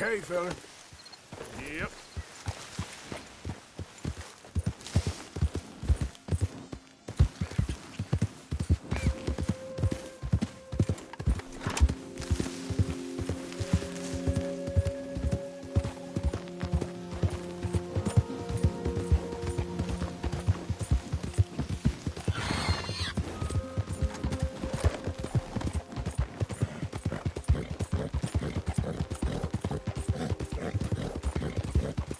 Okay, fella. Yep.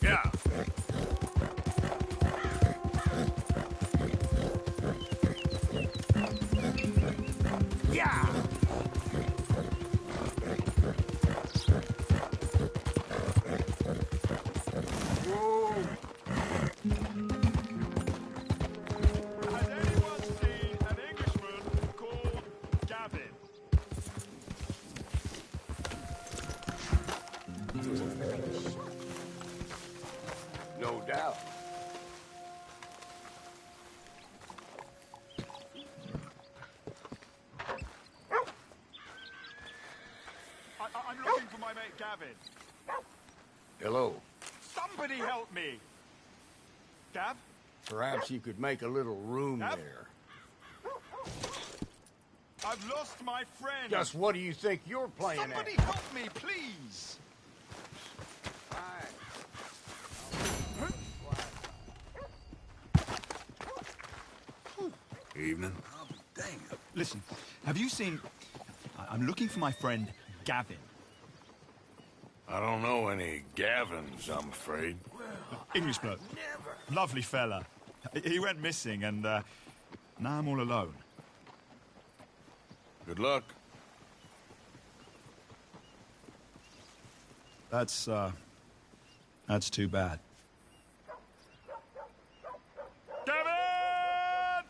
Yeah. Yeah. Whoa. Has anyone seen an Englishman called Gavin? No doubt. I'm looking for my mate Gavin. Hello. Somebody help me! Gav? Perhaps you could make a little room Yep. there. I've lost my friend! Just what do you think you're playing Somebody at? help me, please! Evening. Dang. Listen, have you seen... I'm looking for my friend Gavin. I don't know any Gavins, I'm afraid. English bloke. Lovely fella. He went missing and now I'm all alone. Good luck. That's too bad. Gavin!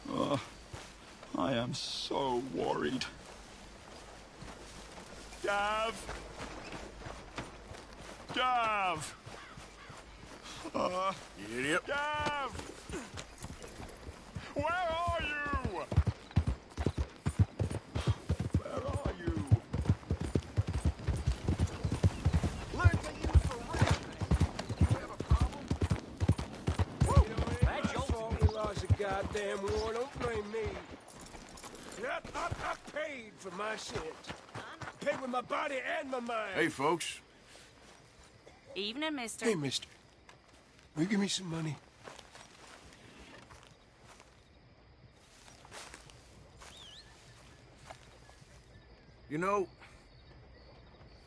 Oh, I am so worried. Gav! Gav! Idiot. Gav! Where are you? Where are you? Learn to use the right. You have a problem? That's your fault we lost a goddamn war. Don't blame me. I paid for my sins. I paid with my body and my mind. Hey, folks. Evening, mister. Hey, mister. Will you give me some money? You know,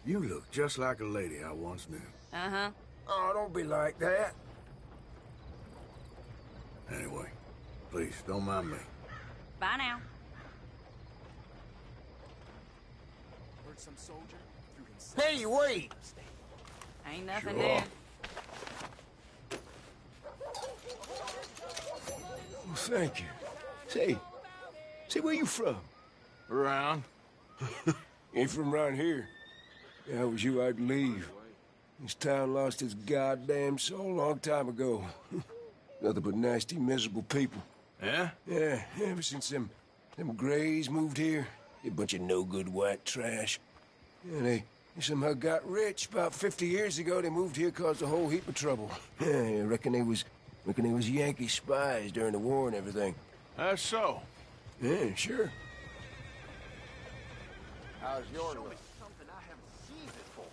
you look just like a lady I once knew. Uh-huh. Oh, don't be like that. Anyway, please, don't mind me. Bye now. Heard some soldier threw himself. Hey, wait! Ain't nothing Sure. there. Well, thank you. Say, where you from? Around. Ain't from around here. If I was you, I'd leave. This town lost its goddamn soul a long time ago. Nothing but nasty, miserable people. Yeah? Yeah, ever since them Grays moved here, a bunch of no-good white trash. Yeah, they somehow got rich. About 50 years ago, they moved here, caused a whole heap of trouble. Yeah, I reckon they was Yankee spies during the war and everything. That's so. Yeah, sure. How's your Show me look? something I haven't seen before.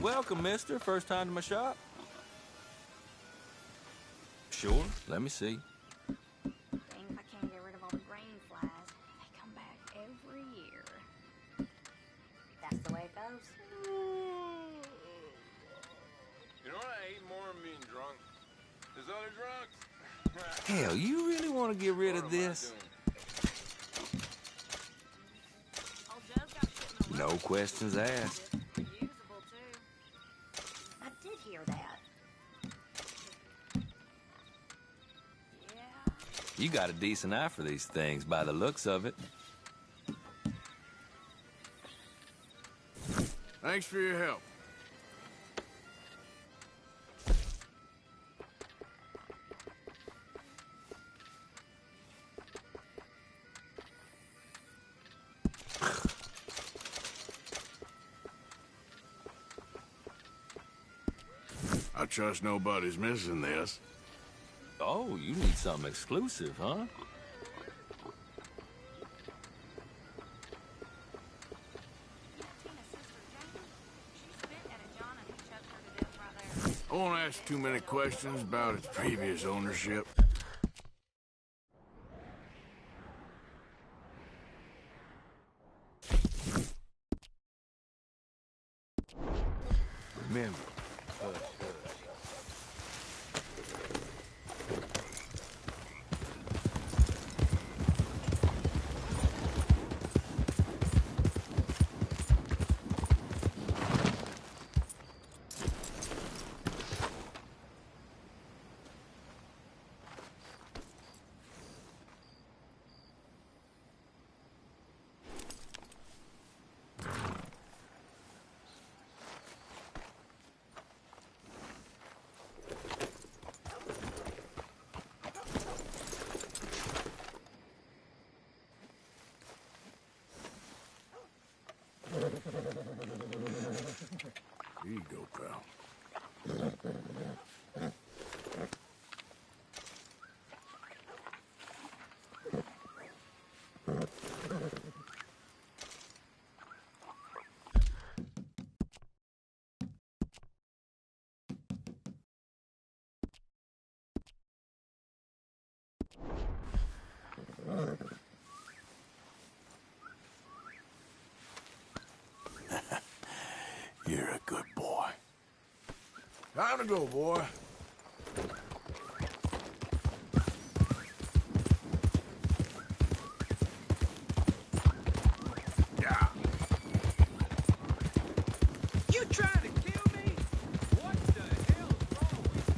Welcome, mister. First time to my shop? Sure. Let me see. Dang if I can't get rid of all the grain flies. They come back every year. That's the way it goes. Hell, you really want to get rid of this? No questions asked. I did hear that. You got a decent eye for these things by the looks of it. Thanks for your help. I trust nobody's missing this. Oh, you need something exclusive, huh? I won't ask too many questions about its previous ownership. Remember, Here you go, pal. You're a good boy. Time to go, boy. Yeah. You trying to kill me? What the hell's wrong with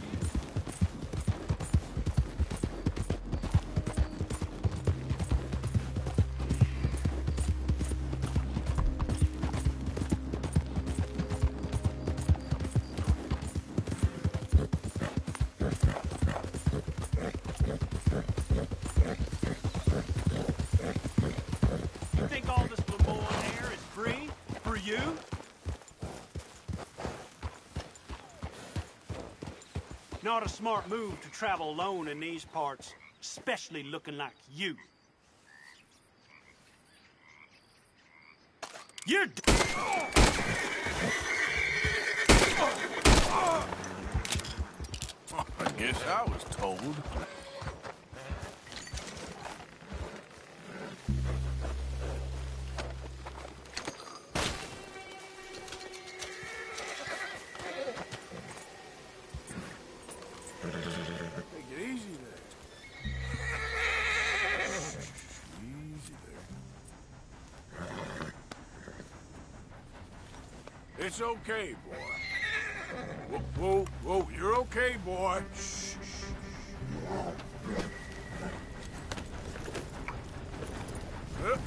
You think all this Lemoyne air is free for you? Not a smart move to travel alone in these parts, especially looking like you. You're I guess I was told. Take it easy there. Easy there. It's okay, boy. Whoa, whoa, whoa, you're okay, boy. Shh, shh. Huh?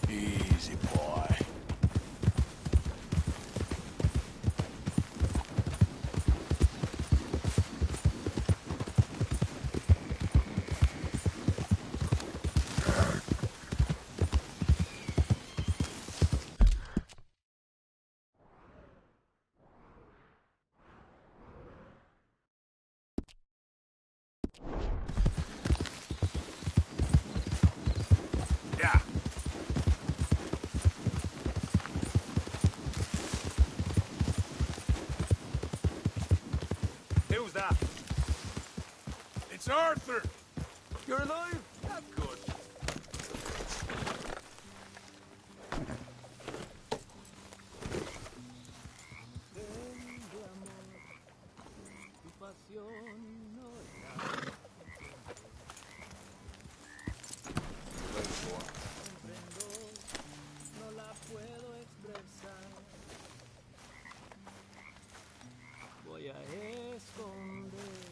Easy, boy. Yeah. Who's that? It's Arthur. You're alive? That's good. Voy a esconder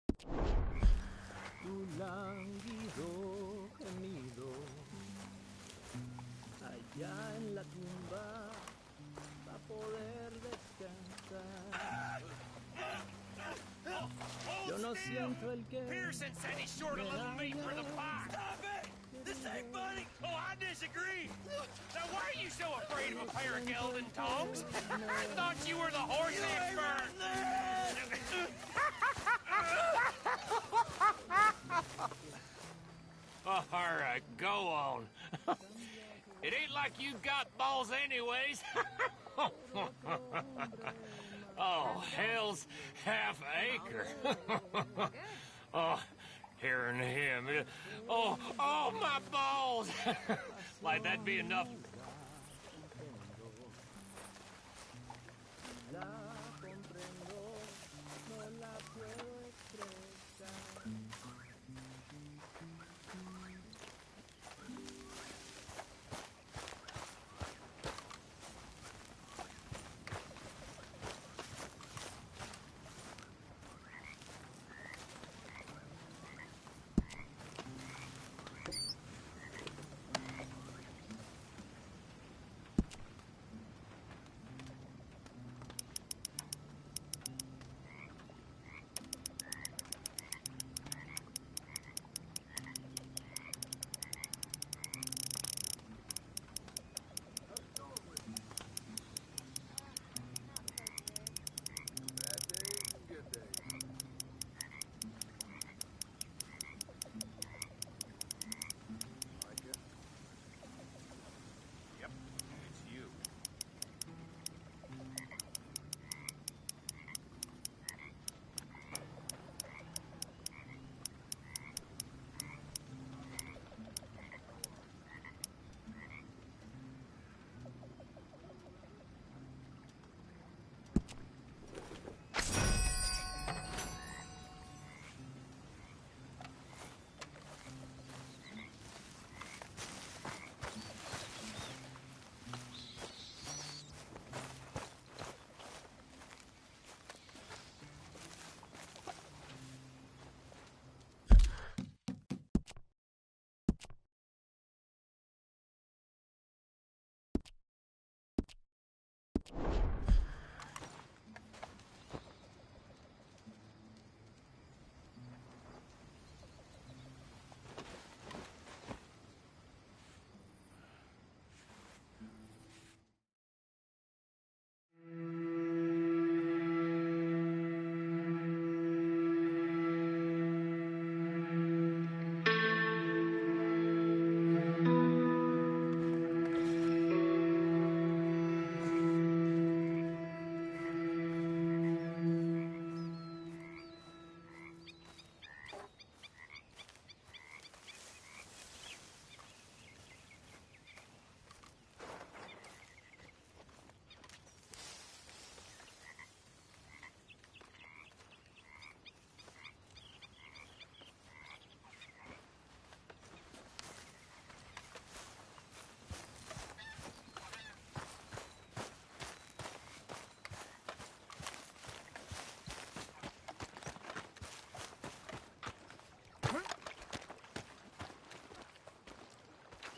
Tu lánguido gemido, allá en la tumba, va a poder descansar. Yo no siento el que Pearson said he's short a little meat for the pie. Stop it! This ain't funny! Oh, I disagree! Now, why are you so afraid of a pair of gelding tongs? I thought you were the horse expert! All right, go on. It ain't like you got balls anyways. Oh, hell's half acre. Oh, hearing him. Oh, my balls! Like that'd be enough.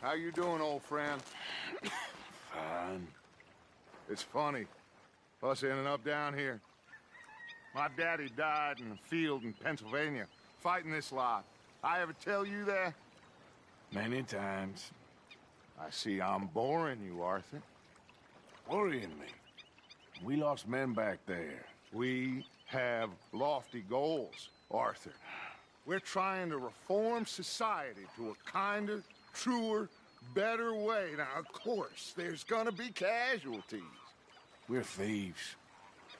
How you doing, old friend? Fine. It's funny, us ending up down here. My daddy died in a field in Pennsylvania, fighting this lot. I ever tell you that? Many times. I see I'm boring you, Arthur. Worrying me. We lost men back there. We have lofty goals, Arthur. We're trying to reform society to a kinder, truer, better way. Now, of course, there's gonna be casualties. We're thieves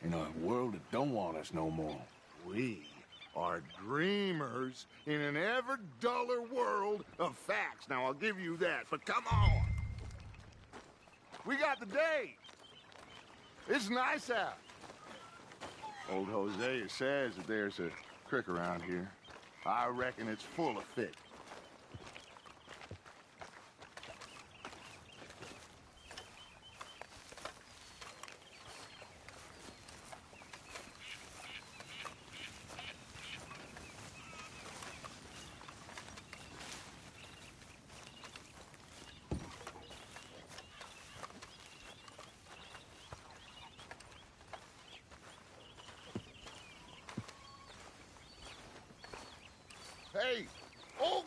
in a world that don't want us no more. We are dreamers in an ever duller world of facts. Now, I'll give you that, but come on. We got the day. It's nice out. Old Hosea says that there's a creek around here. I reckon it's full of fish.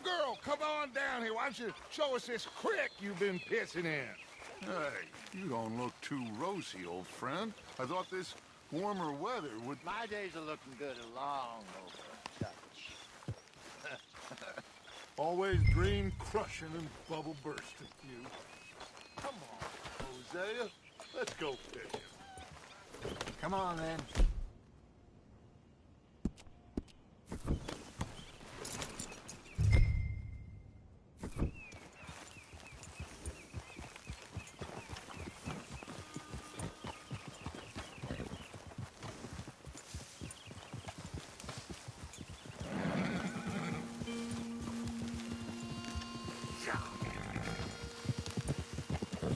girl, come on down here. Why don't you show us this creek you've been pissing in? Hey, you don't look too rosy, old friend. I thought this warmer weather would... My days are looking good and long over, Dutch. Always dream crushing and bubble bursting, you. Come on, Hosea. Let's go fishing. Come on, then.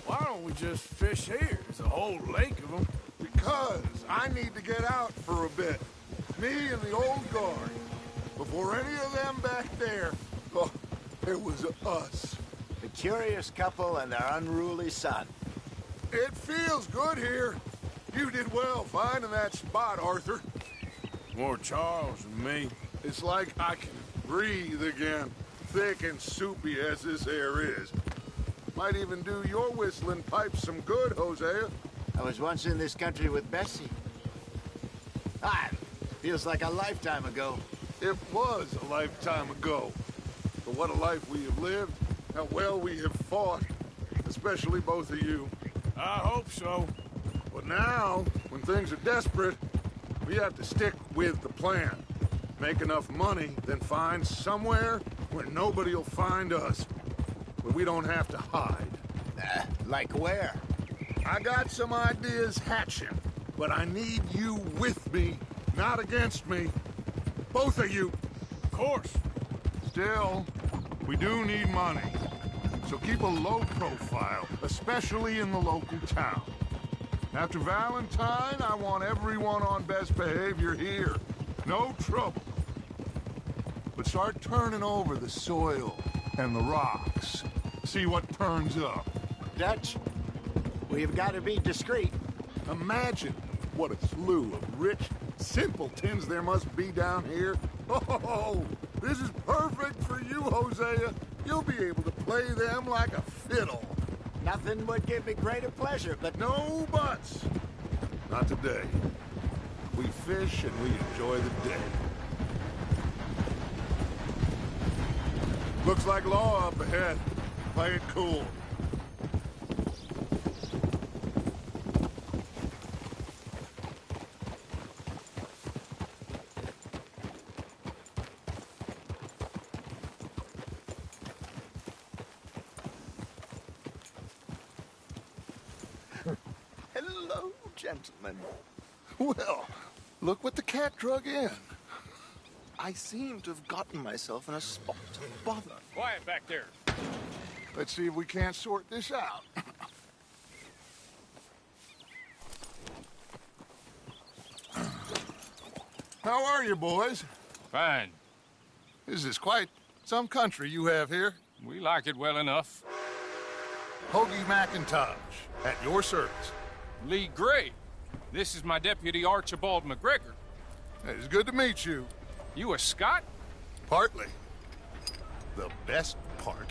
Why don't we just fish here? There's a whole lake of them. Because I need to get out for a bit. Me and the old guard. Before any of them back there, oh, it was us. The curious couple and their unruly son. It feels good here. You did well finding that spot, Arthur. More Charles and me. It's like I can breathe again. Thick and soupy as this air is. Might even do your whistling pipes some good, Hosea. I was once in this country with Bessie. Feels like a lifetime ago. It was a lifetime ago. But what a life we have lived. How well we have fought. Especially both of you. I hope so. But now, when things are desperate, we have to stick with the plan. Make enough money, then find somewhere where nobody will find us. Where we don't have to hide. Like where? I got some ideas hatching, but I need you with me, not against me. Both of you. Of course. Still, we do need money. So keep a low profile, especially in the local town. After Valentine, I want everyone on best behavior here. No trouble. But start turning over the soil and the rocks. See what turns up. Dutch, we've got to be discreet. Imagine what a slew of rich simpletons there must be down here. Oh, this is perfect for you, Hosea. You'll be able to play them like a fiddle. Nothing would give me greater pleasure, but... No buts. Not today. We fish and we enjoy the day. Looks like law up ahead. Play it cool. Hello, gentlemen. Well, look what the cat drug in. I seem to have gotten myself in a spot of bother. Quiet back there. Let's see if we can't sort this out. How are you, boys? Fine. This is quite some country you have here. We like it well enough. Hoagie McIntosh, at your service. Lee Gray. This is my deputy Archibald McGregor. It's good to meet you. You a Scot? Partly. The best part.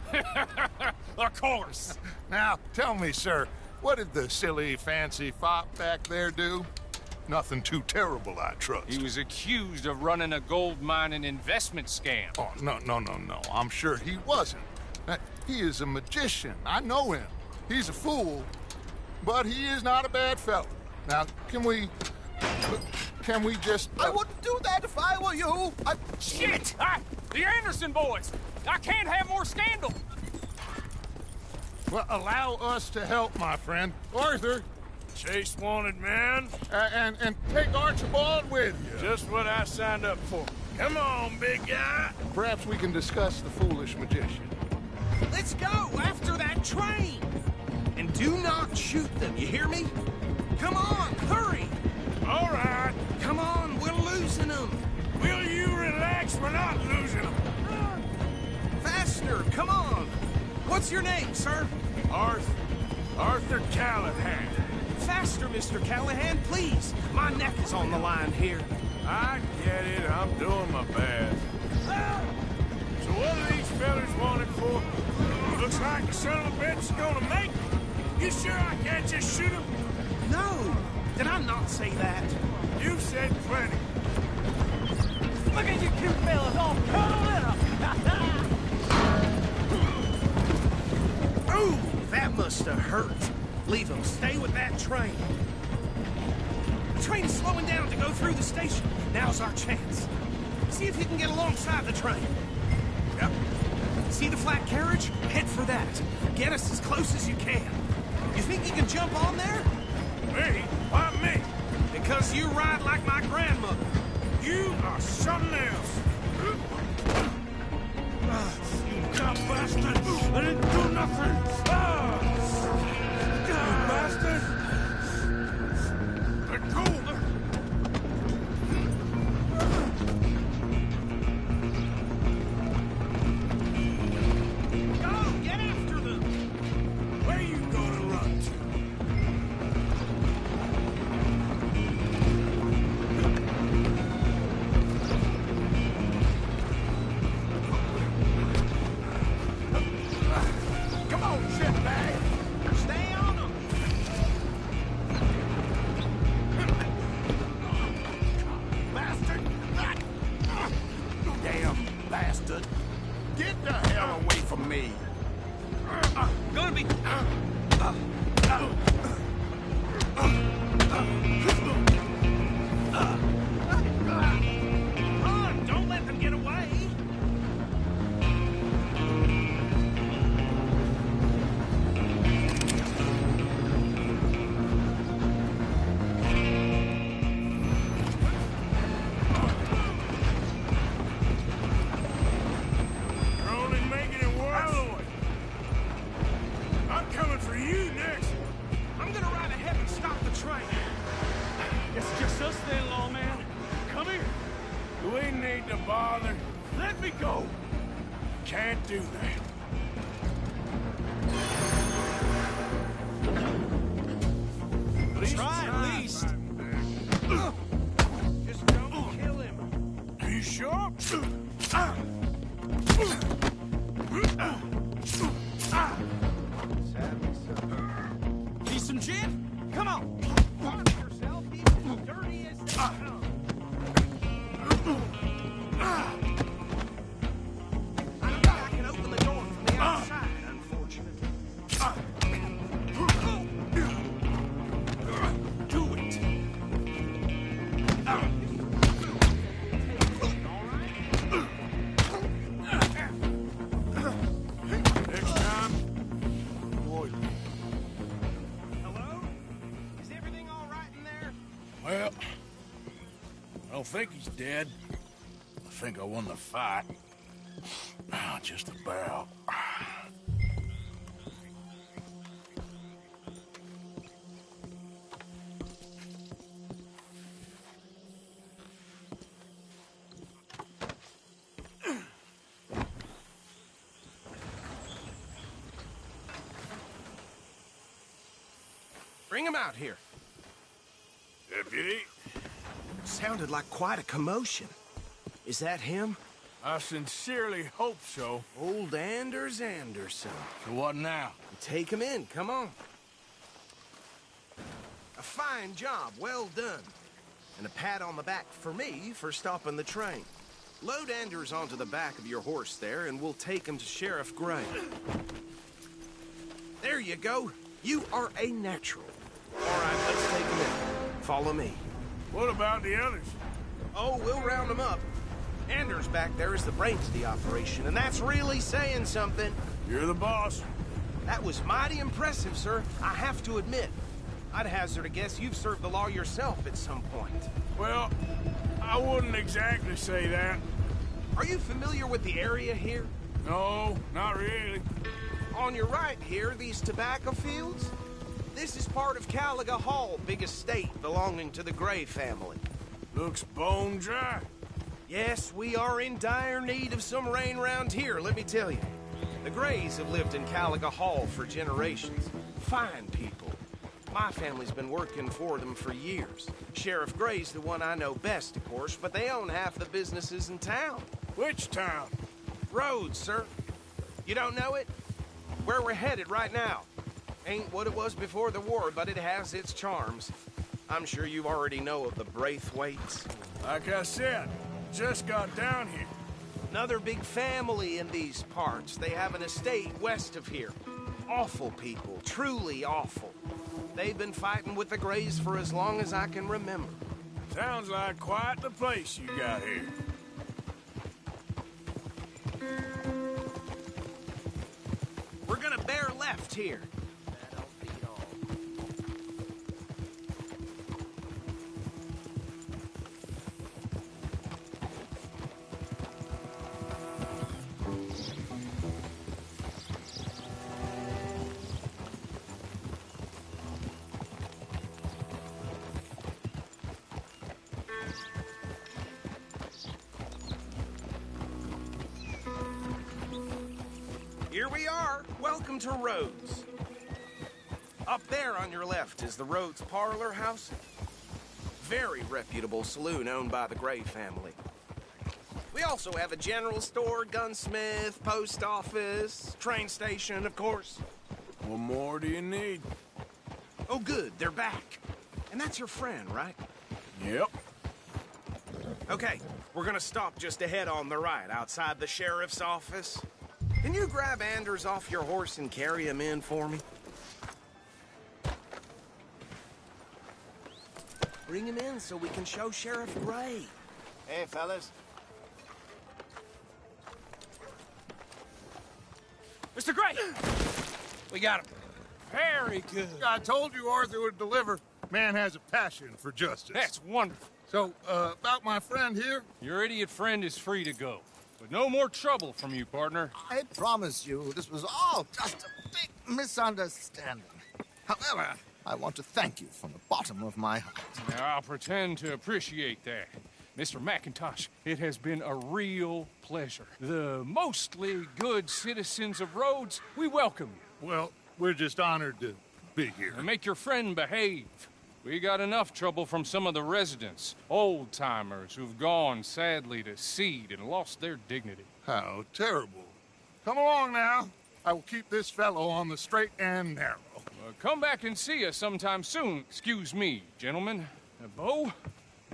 Of course. Now, tell me, sir, what did the silly, fancy fop back there do? Nothing too terrible, I trust. He was accused of running a gold mining investment scam. Oh, no. I'm sure he wasn't. He is a magician. I know him. He's a fool, but he is not a bad fellow. Now, can we just... I wouldn't do that if I were you. Shit! The Anderson boys! I can't have more scandal! Well, allow us to help, my friend. Arthur! Chase wanted man. And take Archibald with you. Just what I signed up for. Come on, big guy. Perhaps we can discuss the foolish magician. Let's go after that train! And do not shoot them, you hear me? Come on, hurry! All right. Come on, we're losing them! Will you relax? We're not losing them. Faster, come on! What's your name, sir? Arthur Callahan. Faster, Mr. Callahan, please! My neck is on the line here. I get it. I'm doing my best. So what do these fellas wanted for? Looks like the son of a bitch is gonna make it. You sure I can't just shoot him? No! Did I not say that? You said plenty. Look at you two fellas all cuddled up! Ooh, that must have hurt. Leave him. Stay with that train. The train is slowing down to go through the station. Now's our chance. See if you can get alongside the train. Yep. See the flat carriage? Head for that. Get us as close as you can. You think you can jump on there? Me? Why me? Because you ride like my grandmother. You are something else. You dumb bastard! I didn't do nothing! You bastard! Let go! Go! Get after them! Where you gonna run to? Come on, shitbag! Stay on them! Bastard! Damn bastard! Get the hell away from me! Gonna be... Run! Don't let them get away! You're only making it worse. I'm coming for you next. I'm gonna ride ahead and stop the train. It's just us then, lawman. Come here. We need to bother. Let me go. Can't do that. Try at least. Just don't kill him. Are you sure? Need some gin? Come on. Watch yourself. He's as dirty as they come. I don't think I can open the door from the outside, unfortunately. Do it. Next time, avoid me. Hello? Is everything all right in there? Well, I don't think he's dead. I think I won the fight. Just about. Bring him out here. Deputy, Sounded like quite a commotion. Is that him? I sincerely hope so. Old Anders Anderson. So what now? Take him in, come on. A fine job, well done. And a pat on the back for me for stopping the train. Load Anders onto the back of your horse there, and we'll take him to Sheriff Gray. There you go. You are a natural. All right, let's take him in. Follow me. What about the others? Oh, we'll round them up. Anders back there is the brains of the operation, and that's really saying something. You're the boss. That was mighty impressive, sir. I have to admit. I'd hazard a guess you've served the law yourself at some point. Well, I wouldn't exactly say that. Are you familiar with the area here? No, not really. On your right here, these tobacco fields? This is part of Caliga Hall, big estate belonging to the Gray family. Looks bone dry. Yes, we are in dire need of some rain round here, let me tell you. The Grays have lived in Caliga Hall for generations. Fine people. My family's been working for them for years. Sheriff Gray's the one I know best, of course, but they own half the businesses in town. Which town? Rhodes, sir. You don't know it? Where we're headed right now. Ain't what it was before the war, but it has its charms. I'm sure you already know of the Braithwaites. Like I said, just got down here. Another big family in these parts. They have an estate west of here. Awful people, truly awful. They've been fighting with the Greys for as long as I can remember. Sounds like quite the place you got here. We're gonna bear left here. Here we are. Welcome to Rhodes. Up there on your left is the Rhodes Parlor House. Very reputable saloon owned by the Gray family. We also have a general store, gunsmith, post office, train station, of course. What more do you need? Oh, good. They're back. And that's your friend, right? Yep. Okay, we're gonna stop just ahead on the right, outside the sheriff's office. Can you grab Anders off your horse and carry him in for me? Bring him in so we can show Sheriff Gray. Hey, fellas. Mr. Gray! We got him. Very good. I told you Arthur would deliver. Man has a passion for justice. That's wonderful. So, about my friend here? Your idiot friend is free to go. But no more trouble from you, partner. I promise you, this was all just a big misunderstanding. However, I want to thank you from the bottom of my heart. Now, I'll pretend to appreciate that. Mr. McIntosh, it has been a real pleasure. The mostly good citizens of Rhodes, we welcome you. Well, we're just honored to be here. And make your friend behave. We got enough trouble from some of the residents, old-timers who've gone, sadly, to seed and lost their dignity. How terrible. Come along now. I will keep this fellow on the straight and narrow. Come back and see us sometime soon. Excuse me, gentlemen. Bo,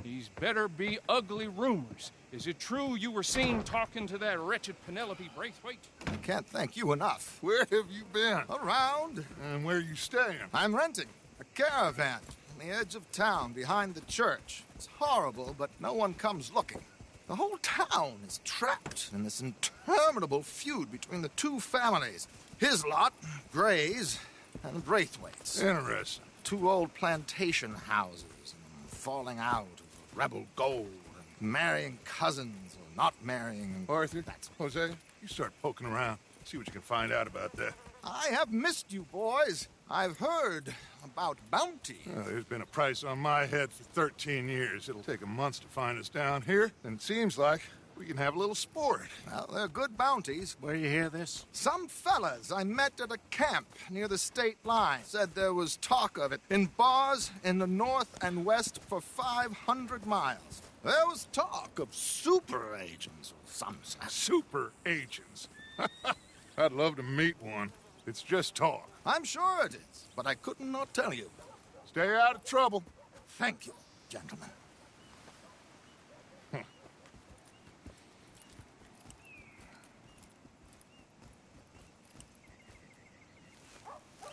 these better be ugly rumors. Is it true you were seen talking to that wretched Penelope Braithwaite? I can't thank you enough. Where have you been? Around. And where are you staying? I'm renting a caravan on the edge of town behind the church. It's horrible, but no one comes looking. The whole town is trapped in this interminable feud between the two families. His lot, Gray's, and Braithwaite's. Interesting. Two old plantation houses, and falling out of rebel gold, and marrying cousins or not marrying. Arthur, Jose, you start poking around. See what you can find out about that. I have missed you, boys. I've heard about bounty. Well, there's been a price on my head for 13 years. It'll take 'em months to find us down here, and it seems like we can have a little sport. Well, they're good bounties. Where you hear this? Some fellas I met at a camp near the state line said there was talk of it in bars in the north and west for 500 miles. There was talk of super agents or some such. Super agents? I'd love to meet one. It's just talk. I'm sure it is, but I couldn't not tell you. Stay out of trouble. Thank you, gentlemen.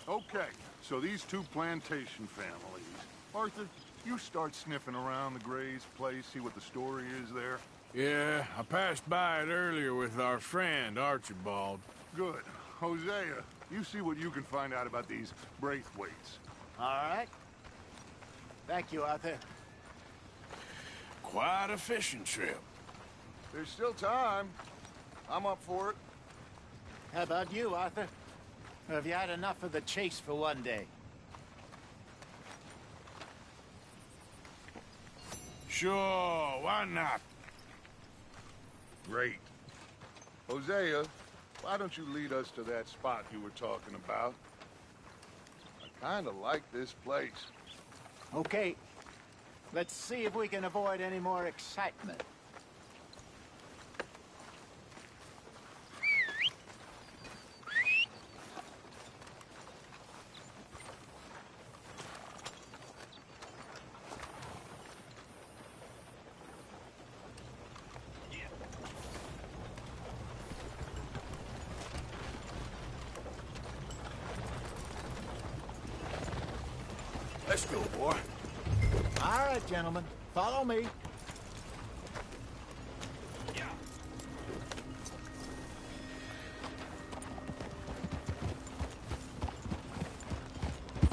Okay, so these two plantation families. Arthur, you start sniffing around the Gray's place, see what the story is there. Yeah, I passed by it earlier with our friend, Archibald. Good. Hosea, you see what you can find out about these Braithwaites. All right. Thank you, Arthur. Quite a fishing trip. There's still time. I'm up for it. How about you, Arthur? Or have you had enough of the chase for one day? Sure, why not? Great. Hosea, why don't you lead us to that spot you were talking about? I kind of like this place. Okay. Let's see if we can avoid any more excitement. Let's go, boy. All right, gentlemen. Follow me.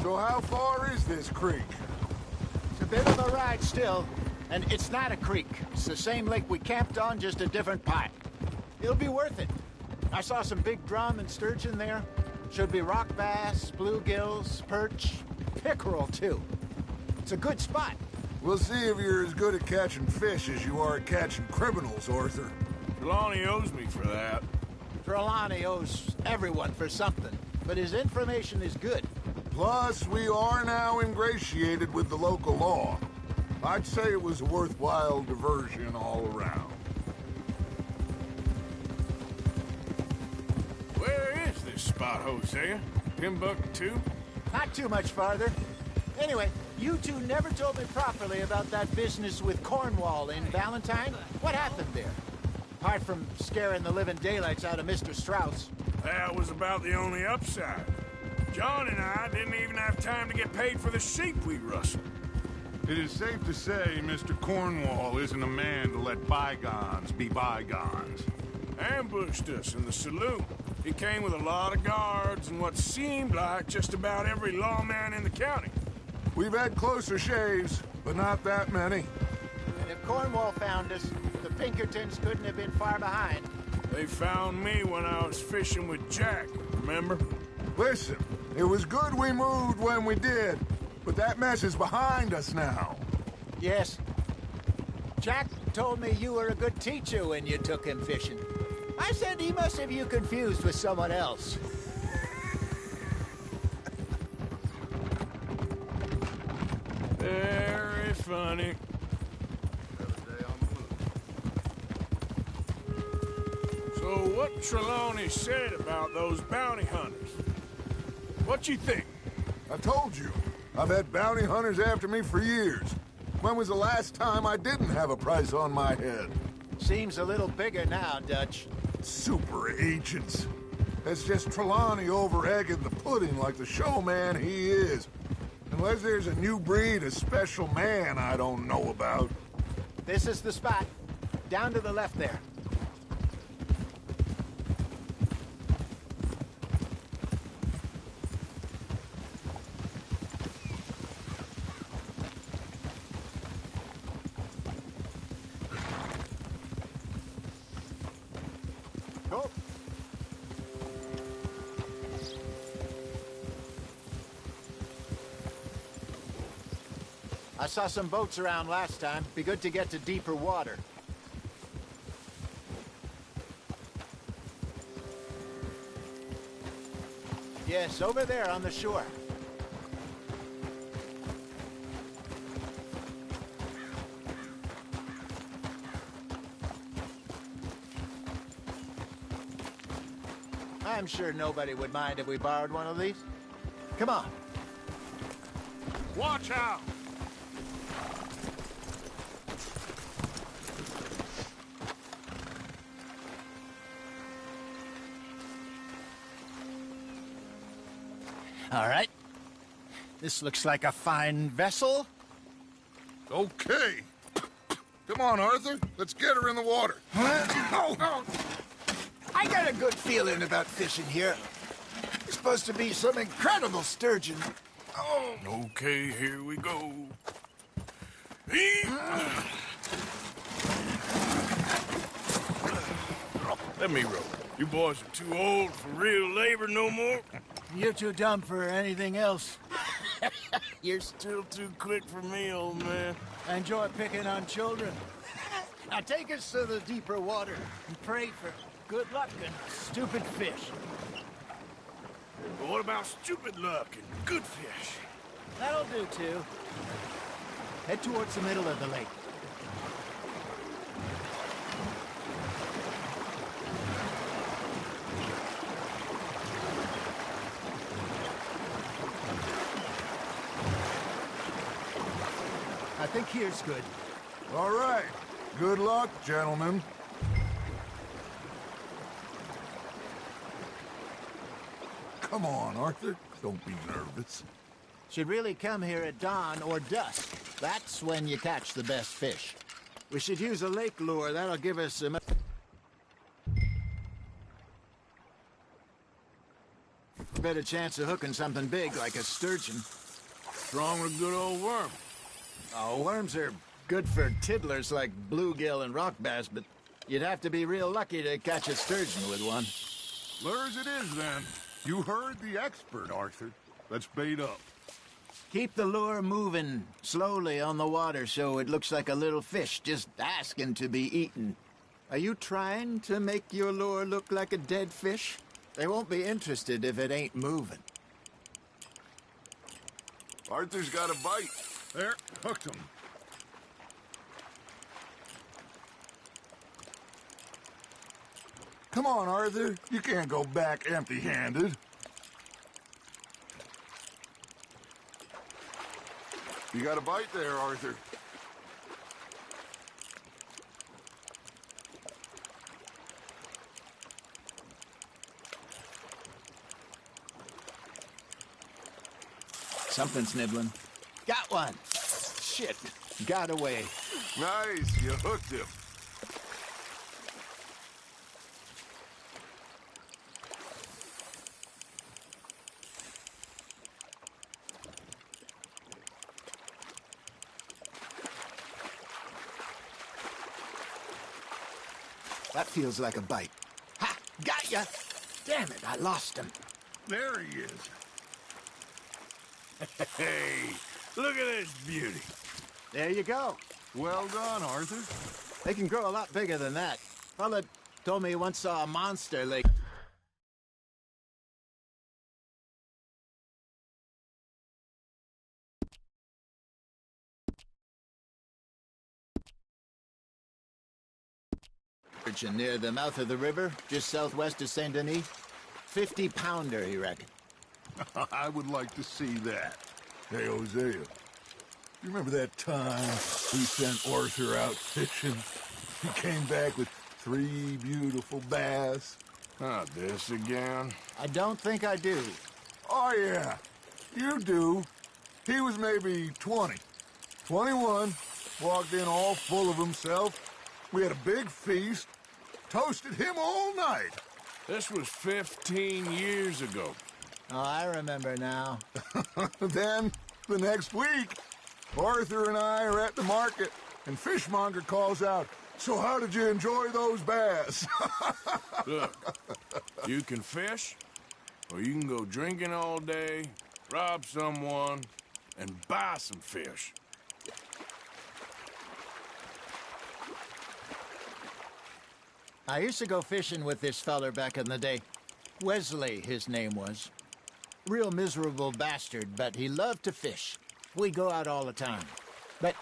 So how far is this creek? It's a bit of a ride still, and it's not a creek. It's the same lake we camped on, just a different part. It'll be worth it. I saw some big drum and sturgeon there. Should be rock bass, bluegills, perch, pickerel, too. It's a good spot. We'll see if you're as good at catching fish as you are at catching criminals, Arthur. Trelawney owes me for that. Trelawney owes everyone for something, but his information is good. Plus, we are now ingratiated with the local law. I'd say it was a worthwhile diversion all around. Where is this spot, Hosea? Timbuktu? Not too much farther. Anyway, you two never told me properly about that business with Cornwall in Valentine. What happened there? Apart from scaring the living daylights out of Mr. Strauss. That was about the only upside. John and I didn't even have time to get paid for the sheep we rustled. It is safe to say Mr. Cornwall isn't a man to let bygones be bygones. Ambushed us in the saloon. He came with a lot of guards and what seemed like just about every lawman in the county. We've had closer shaves, but not that many. And if Cornwall found us, the Pinkertons couldn't have been far behind. They found me when I was fishing with Jack, remember? Listen, it was good we moved when we did, but that mess is behind us now. Yes. Jack told me you were a good teacher when you took him fishing. I said he must have you confused with someone else. Very funny. So what Trelawney said about those bounty hunters? What you think? I told you. I've had bounty hunters after me for years. When was the last time I didn't have a price on my head? Seems a little bigger now, Dutch. Super agents. That's just Trelawney over-egging the pudding like the showman he is. Unless there's a new breed of special man I don't know about. This is the spot. Down to the left there. I saw some boats around last time. Be good to get to deeper water. Yes, over there on the shore. I'm sure nobody would mind if we borrowed one of these. Come on. Watch out! All right. This looks like a fine vessel. Okay. Come on, Arthur. Let's get her in the water. Oh. I got a good feeling about fishing here. It's supposed to be some incredible sturgeon. Oh. Okay, here we go. Let me row. You boys are too old for real labor no more. You're too dumb for anything else. You're still too quick for me, old man. I enjoy picking on children. Now take us to the deeper water and pray for good luck and stupid fish. But what about stupid luck and good fish? That'll do, too. Head towards the middle of the lake. I think here's good. All right. Good luck, gentlemen. Come on, Arthur. Don't be nervous. Should really come here at dawn or dusk. That's when you catch the best fish. We should use a lake lure. That'll give us a better chance of hooking something big like a sturgeon. Strong with a good old worm. Oh, worms are good for tiddlers like bluegill and rock bass, but you'd have to be real lucky to catch a sturgeon with one. Lure as it is, then. You heard the expert, Arthur. Let's bait up. Keep the lure moving slowly on the water so it looks like a little fish just asking to be eaten. Are you trying to make your lure look like a dead fish? They won't be interested if it ain't moving. Arthur's got a bite. There, hooked him. Come on, Arthur. You can't go back empty-handed. You got a bite there, Arthur. Something's nibbling. Got one. Shit. Got away. Nice. You hooked him. That feels like a bite. Ha! Got ya! Damn it, I lost him. There he is. Hey, look at this beauty. There you go. Well done, Arthur. They can grow a lot bigger than that. Fella told me he once saw a monster lake. Near the mouth of the river, just southwest of Saint Denis. 50-pounder, he reckoned. I would like to see that. Hey, Hosea, you remember that time we sent Arthur out fishing? He came back with 3 beautiful bass. Not this again. I don't think I do. Oh, yeah, you do. He was maybe 20. 21, walked in all full of himself. We had a big feast, toasted him all night. This was 15 years ago. Oh, I remember now. Then, the next week, Arthur and I are at the market, and Fishmonger calls out, "So how did you enjoy those bass?" Look, you can fish, or you can go drinking all day, rob someone, and buy some fish. I used to go fishing with this feller back in the day. Wesley, his name was. Real miserable bastard, but he loved to fish. We go out all the time. But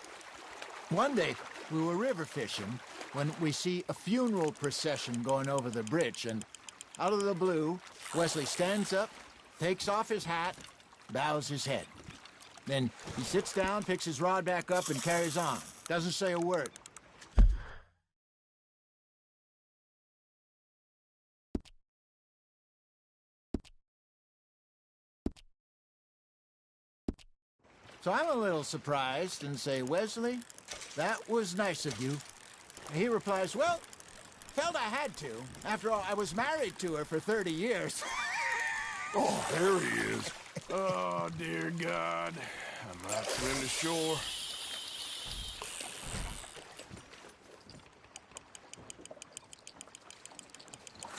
one day, we were river fishing when we see a funeral procession going over the bridge, and out of the blue, Wesley stands up, takes off his hat, bows his head. Then he sits down, picks his rod back up, and carries on. Doesn't say a word. So I'm a little surprised and say, "Wesley, that was nice of you." And he replies, "Well, felt I had to. After all, I was married to her for 30 years. Oh, there he is. Oh, dear God. I'm about to swim to shore.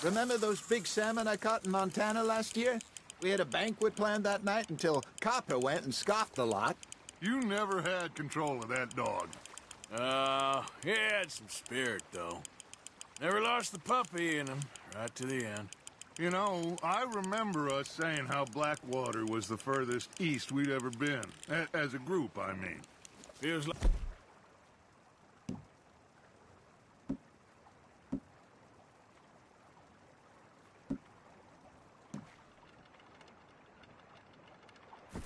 Remember those big salmon I caught in Montana last year? We had a banquet planned that night until Copper went and scoffed a lot. You never had control of that dog. He had some spirit, though. Never lost the puppy in him, right to the end. You know, I remember us saying how Blackwater was the furthest east we'd ever been. As a group, I mean. Feels like...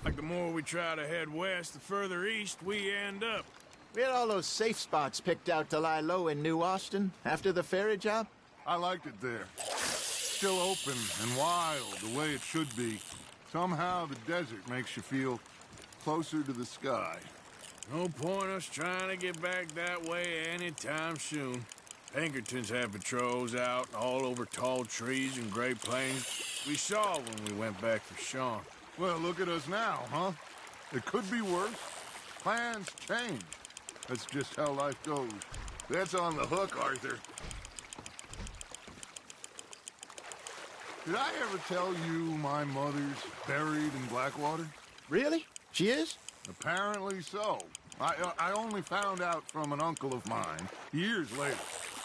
Like the more we try to head west, the further east we end up. We had all those safe spots picked out to lie low in New Austin after the ferry job. I liked it there. Still open and wild, the way it should be. Somehow the desert makes you feel closer to the sky. No point us trying to get back that way anytime soon. Pinkertons have patrols out all over tall trees and Great Plains. We saw when we went back for Sean. Well, look at us now, huh? It could be worse. Plans change. That's just how life goes. That's on the hook, Arthur. Did I ever tell you my mother's buried in Blackwater? Really? She is? Apparently so. I only found out from an uncle of mine years later.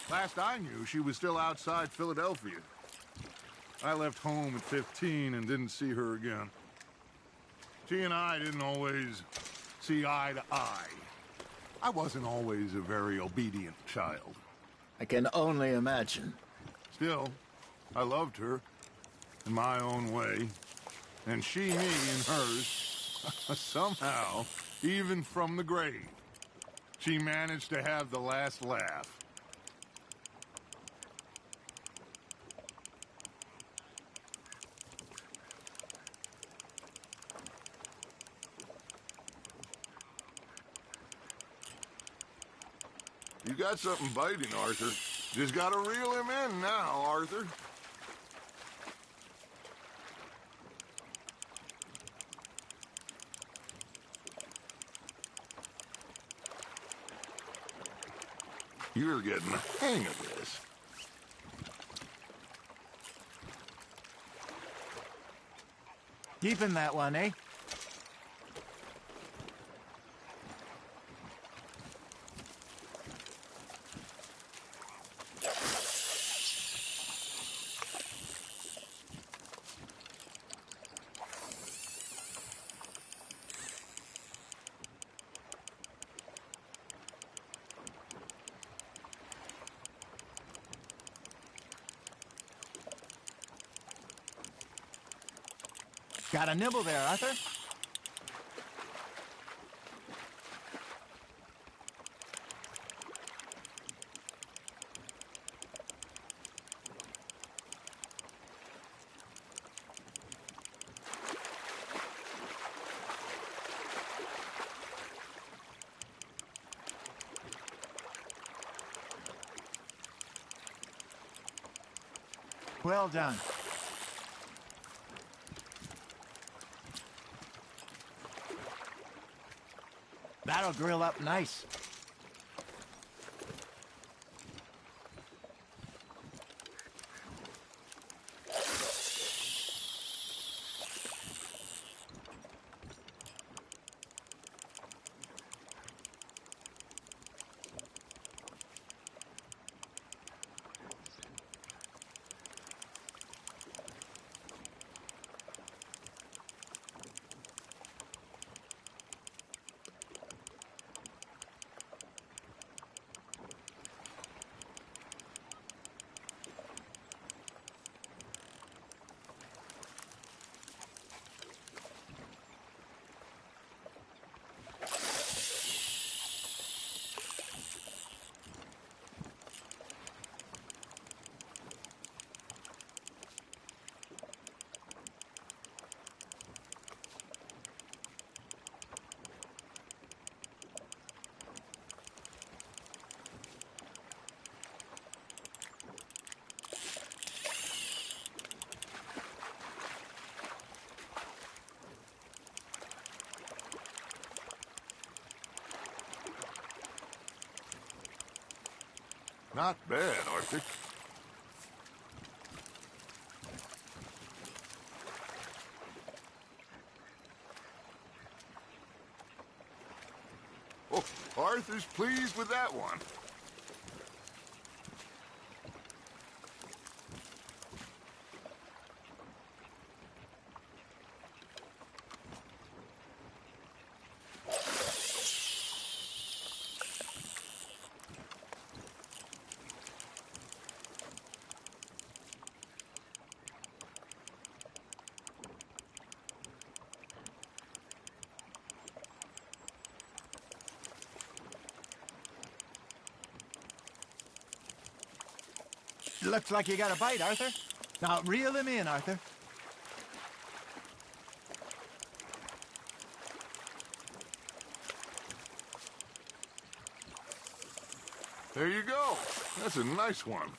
Last I knew, she was still outside Philadelphia. I left home at 15 and didn't see her again. She and I didn't always see eye to eye. I wasn't always a very obedient child. I can only imagine. Still, I loved her in my own way. And she me in hers. Somehow, even from the grave, she managed to have the last laugh. You got something biting, Arthur. Just gotta reel him in now, Arthur. You're getting the hang of this. Keep him that one, eh? Got a nibble there, Arthur? Well done. That'll grill up nice. Not bad, Arthur. Oh, Arthur's pleased with that one. Looks like you got a bite, Arthur. Now, reel him in, Arthur. There you go. That's a nice one.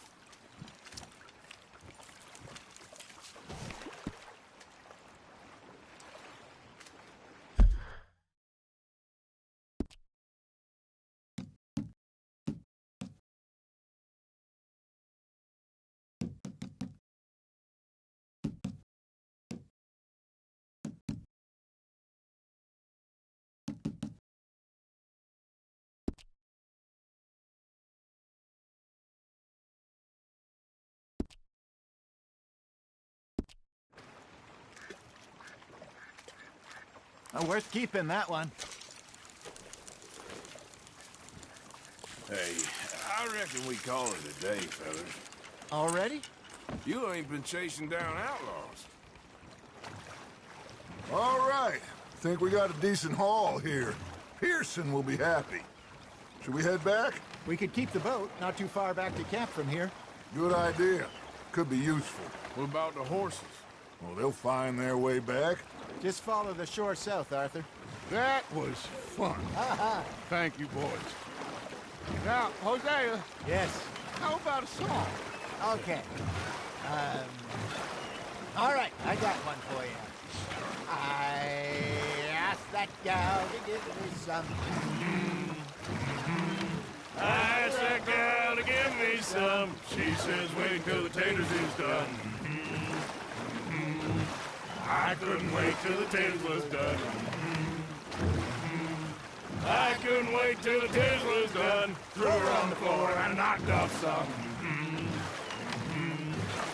Oh, worth keeping, that one. Hey, I reckon we call it a day, fellas. Already? You ain't been chasing down outlaws. All right. Think we got a decent haul here. Pearson will be happy. Should we head back? We could keep the boat, not too far back to camp from here. Good idea. Could be useful. What about the horses? Well, they'll find their way back. Just follow the shore south, Arthur. That was fun. Thank you, boys. Now, Hosea. Yes? How about a song? Okay. All right, I got one for you. I asked that gal to give me some. I asked that gal to give me some. She says, wait till the taters is done. I couldn't wait till the taters was done. I couldn't wait till the taters was done. Threw her on the floor and knocked off some.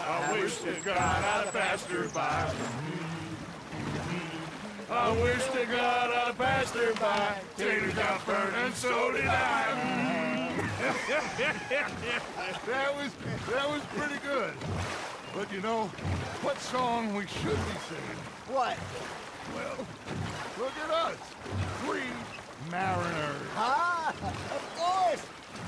I wish to God I'd passed her by. I wish to God I'd passed her by. Taters got burnt and so did I. That was pretty good. But you know, what song we should be singing? What? Well, look at us. Three mariners. Ah, of course.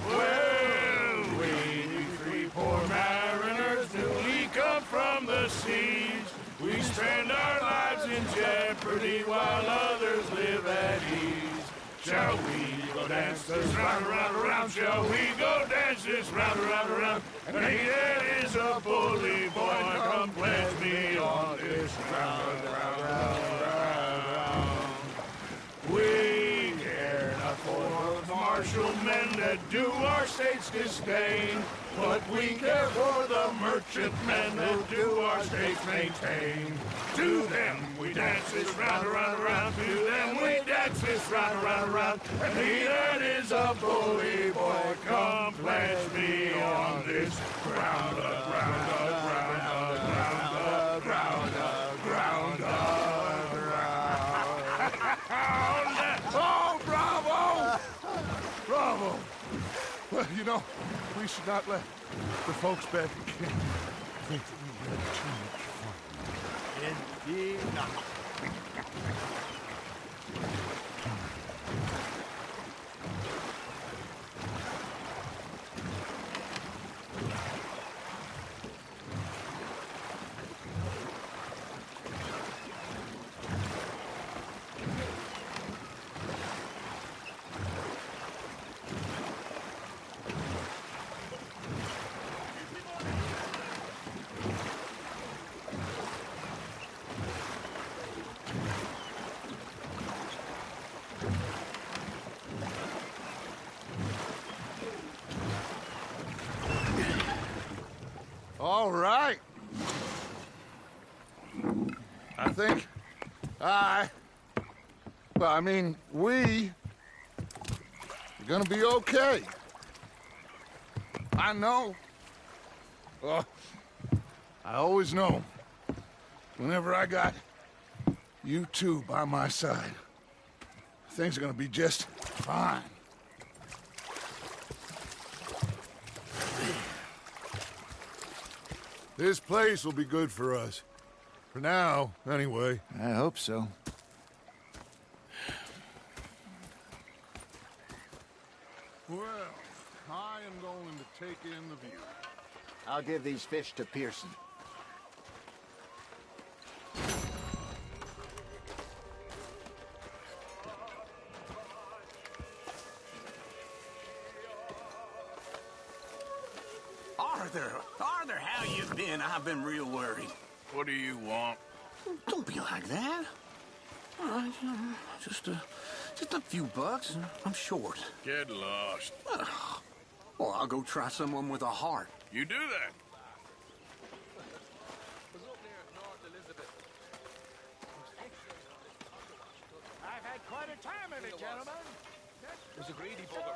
Well, we three poor mariners, newly come from the seas. We spend our lives in jeopardy while others live at ease. Shall we go dance this round, around, around? Shall we go dance this round, around, around? And he that is a bully boy, come pledge me on this round, round, round, round. We care not for the martial men that do our states disdain, but we care for the merchant men that do our states maintain. To them we dance this round, around, around. To them we dance this round, around, around. And he that is a bully boy, come pledge me on this ground, ground, ground, ground, ground, ground, ground. Oh, bravo! Bravo! Well, you know, we should not let the folks back in camp think that we had too much fun. Indeed not. All right. I think we are gonna be okay. I know. I always know. Whenever I got you two by my side, things are gonna be just fine. This place will be good for us. For now, anyway. I hope so. Well, I am going to take in the view. I'll give these fish to Pearson. Arthur, how you been? I've been real worried. What do you want? Don't be like that. All right, just a few bucks. I'm short. Get lost. Well, I'll go try someone with a heart. You do that. I've had quite a time of it, gentlemen. There's a greedy bugger.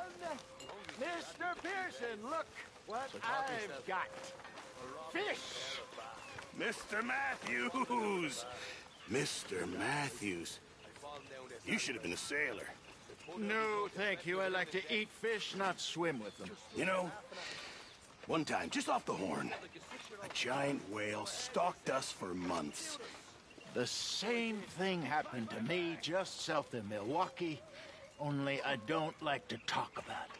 Mr. Pearson, look what I've got. Fish! Mr. Matthews! Mr. Matthews. You should have been a sailor. No, thank you. I like to eat fish, not swim with them. You know, one time, just off the Horn, a giant whale stalked us for months. The same thing happened to me just south of Milwaukee, only I don't like to talk about it.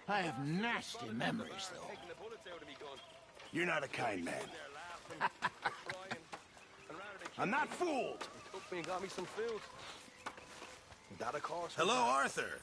I have nasty memories, though. You're not a kind man. I'm not fooled. Got me some food. Without a cost. Hello, Arthur.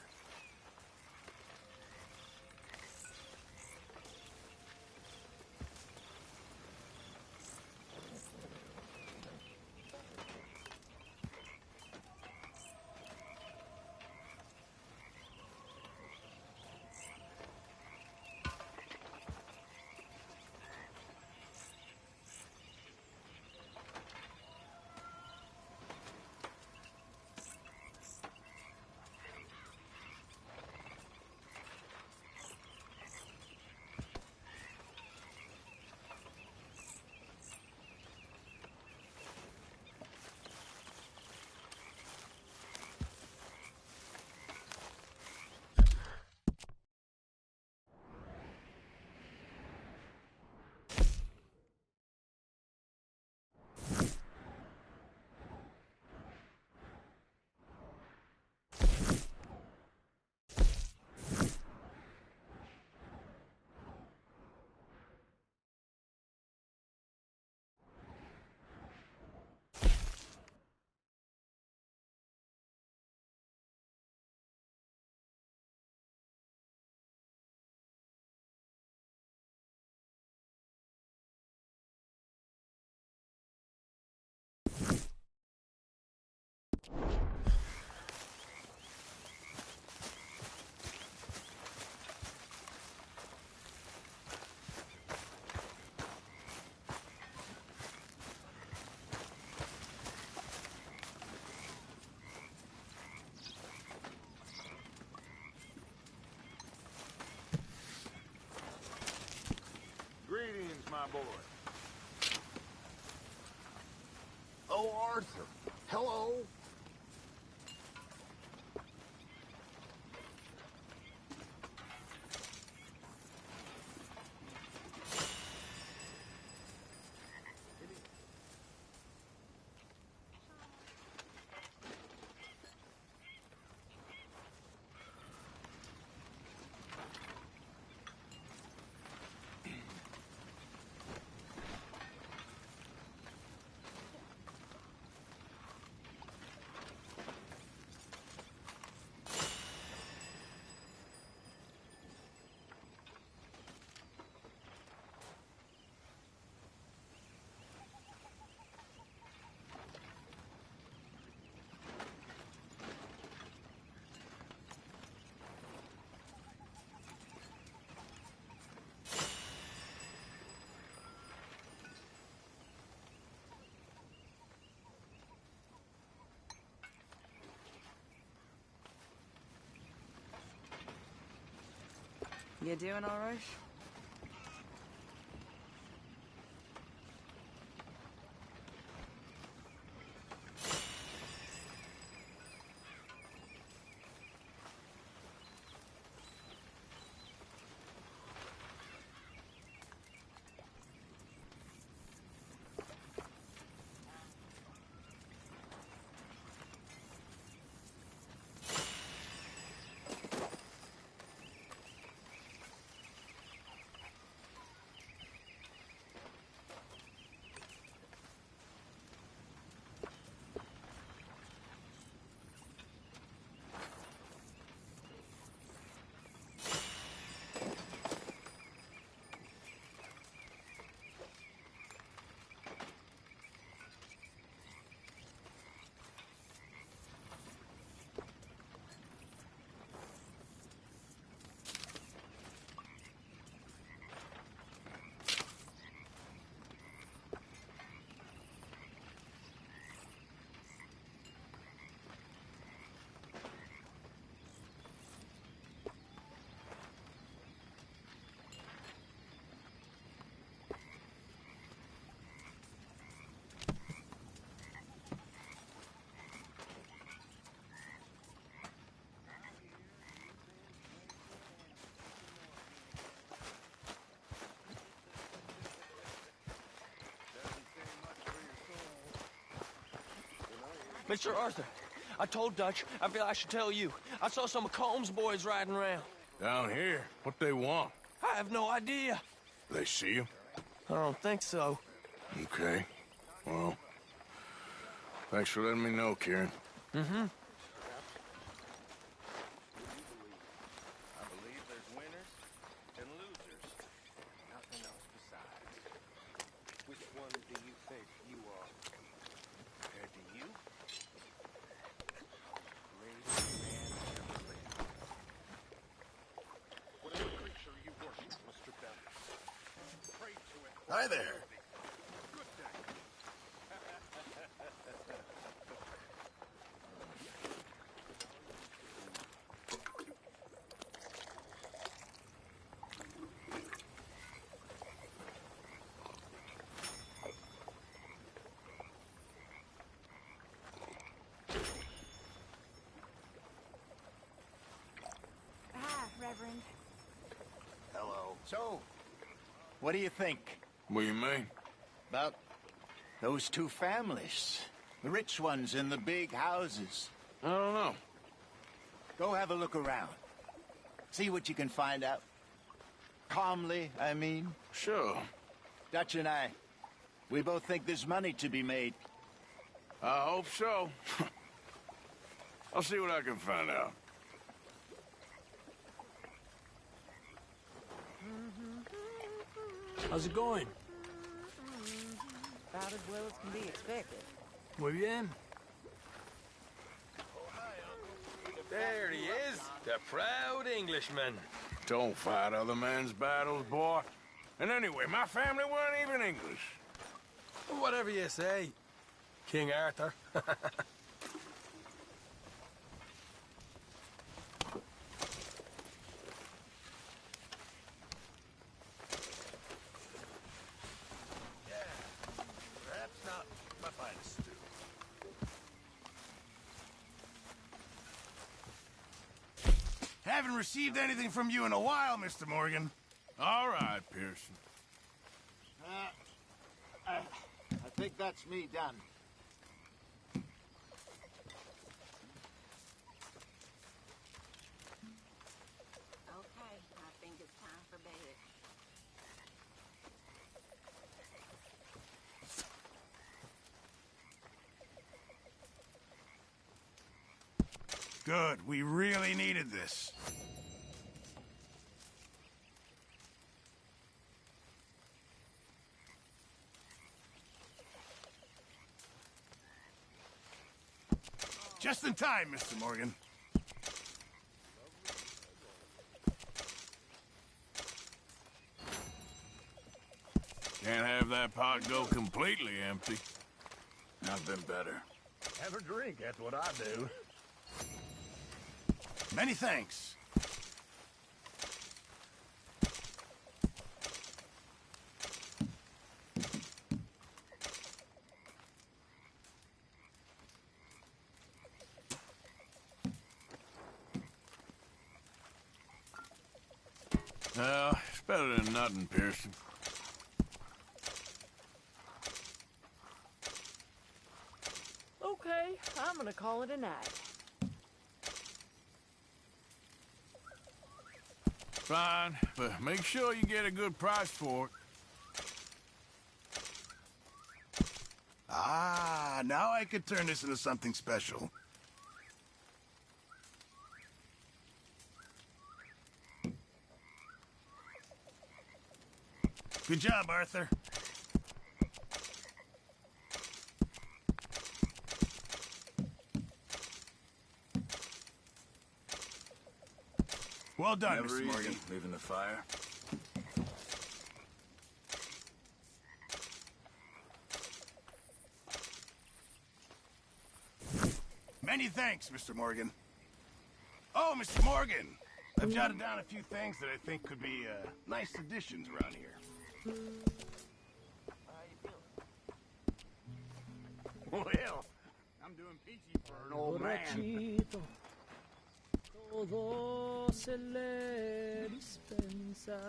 Greetings, my boy. Oh, Arthur. Hello. You doing all right? Mr. Arthur, I told Dutch. I feel I should tell you. I saw some of Combs' boys riding around. Down here? What they want? I have no idea. They see you? I don't think so. Okay. Well, thanks for letting me know, Kieran. Mm-hmm. I believe there's winners and losers. Nothing else besides. Which one do you think you are? Compared to you? Greatest man ever lived. Whatever creature you worship was stripped out. Pray to it. Hi there. Good day. Reverend. Hello. So, what do you think? What do you mean? About those two families. The rich ones in the big houses. I don't know. Go have a look around. See what you can find out. Calmly, I mean. Sure. Dutch and I, we both think there's money to be made. I hope so. I'll see what I can find out. How's it going? About as well as can be expected. Muy bien. There he is, the proud Englishman. Don't fight other men's battles, boy. And anyway, my family weren't even English. Whatever you say, King Arthur. Perhaps not my finest stew. Haven't received anything from you in a while, Mr. Morgan. All right, Pearson. I think that's me done. Okay, I think it's time for bed. Good. We really needed this. Just in time, Mr. Morgan. Can't have that pot go completely empty. I've been better. Have a drink, that's what I do. Many thanks. Well, it's better than nothing, Pearson. Okay, I'm gonna call it a night. Fine, but make sure you get a good price for it. Ah, now I could turn this into something special. Good job, Arthur. Well done, Never Mr. easy Morgan. leaving the fire. Many thanks, Mr. Morgan. Oh, Mr. Morgan! I've jotted down a few things that I think could be nice additions around here. Well, I'm doing peachy for an old man. Todo se le dispensa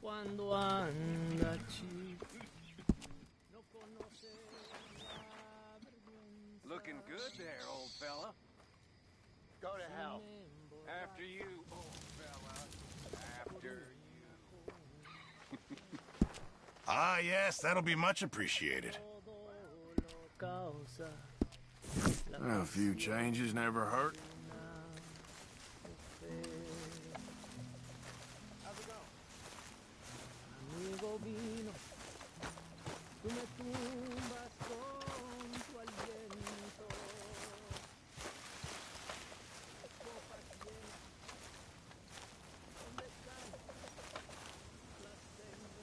cuando anda chico. No conoce la looking good there, old fella. Go to hell. After you, old fella. After you. Ah, yes, that'll be much appreciated. A few changes never hurt. Amigo vino, tú me tumbas con tu aliento. Copas llenas, ¿dónde están? Las tengo.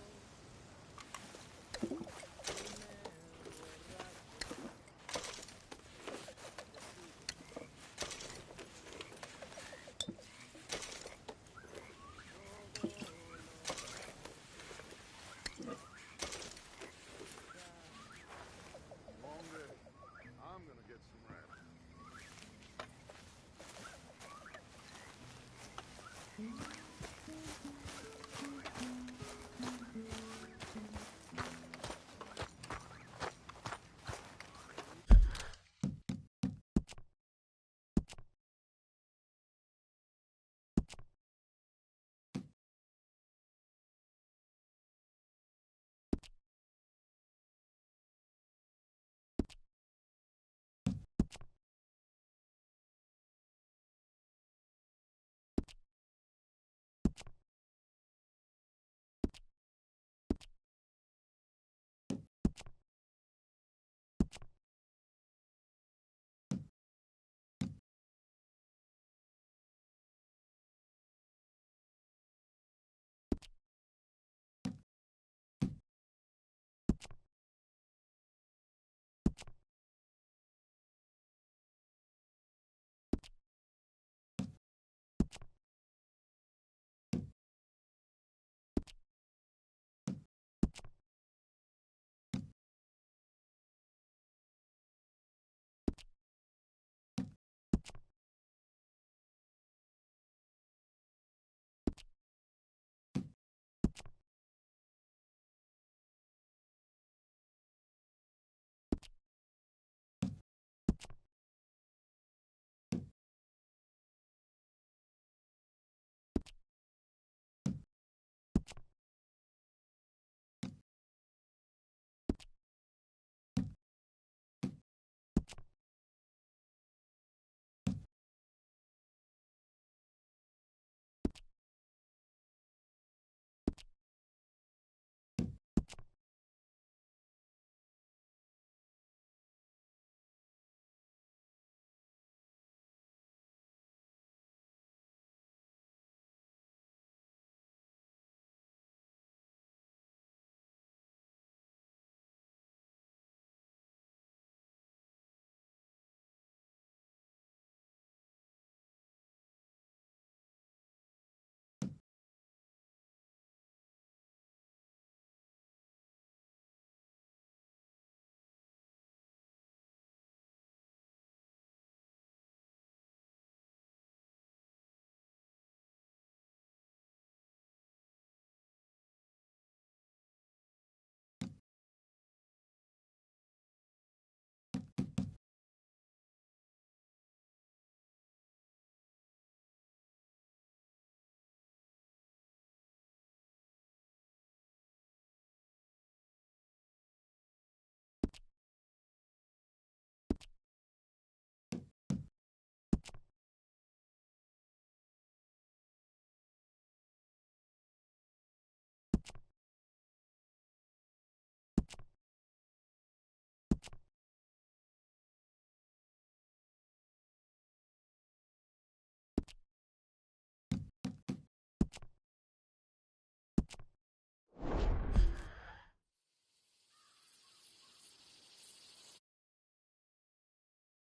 I'm gonna get some rest.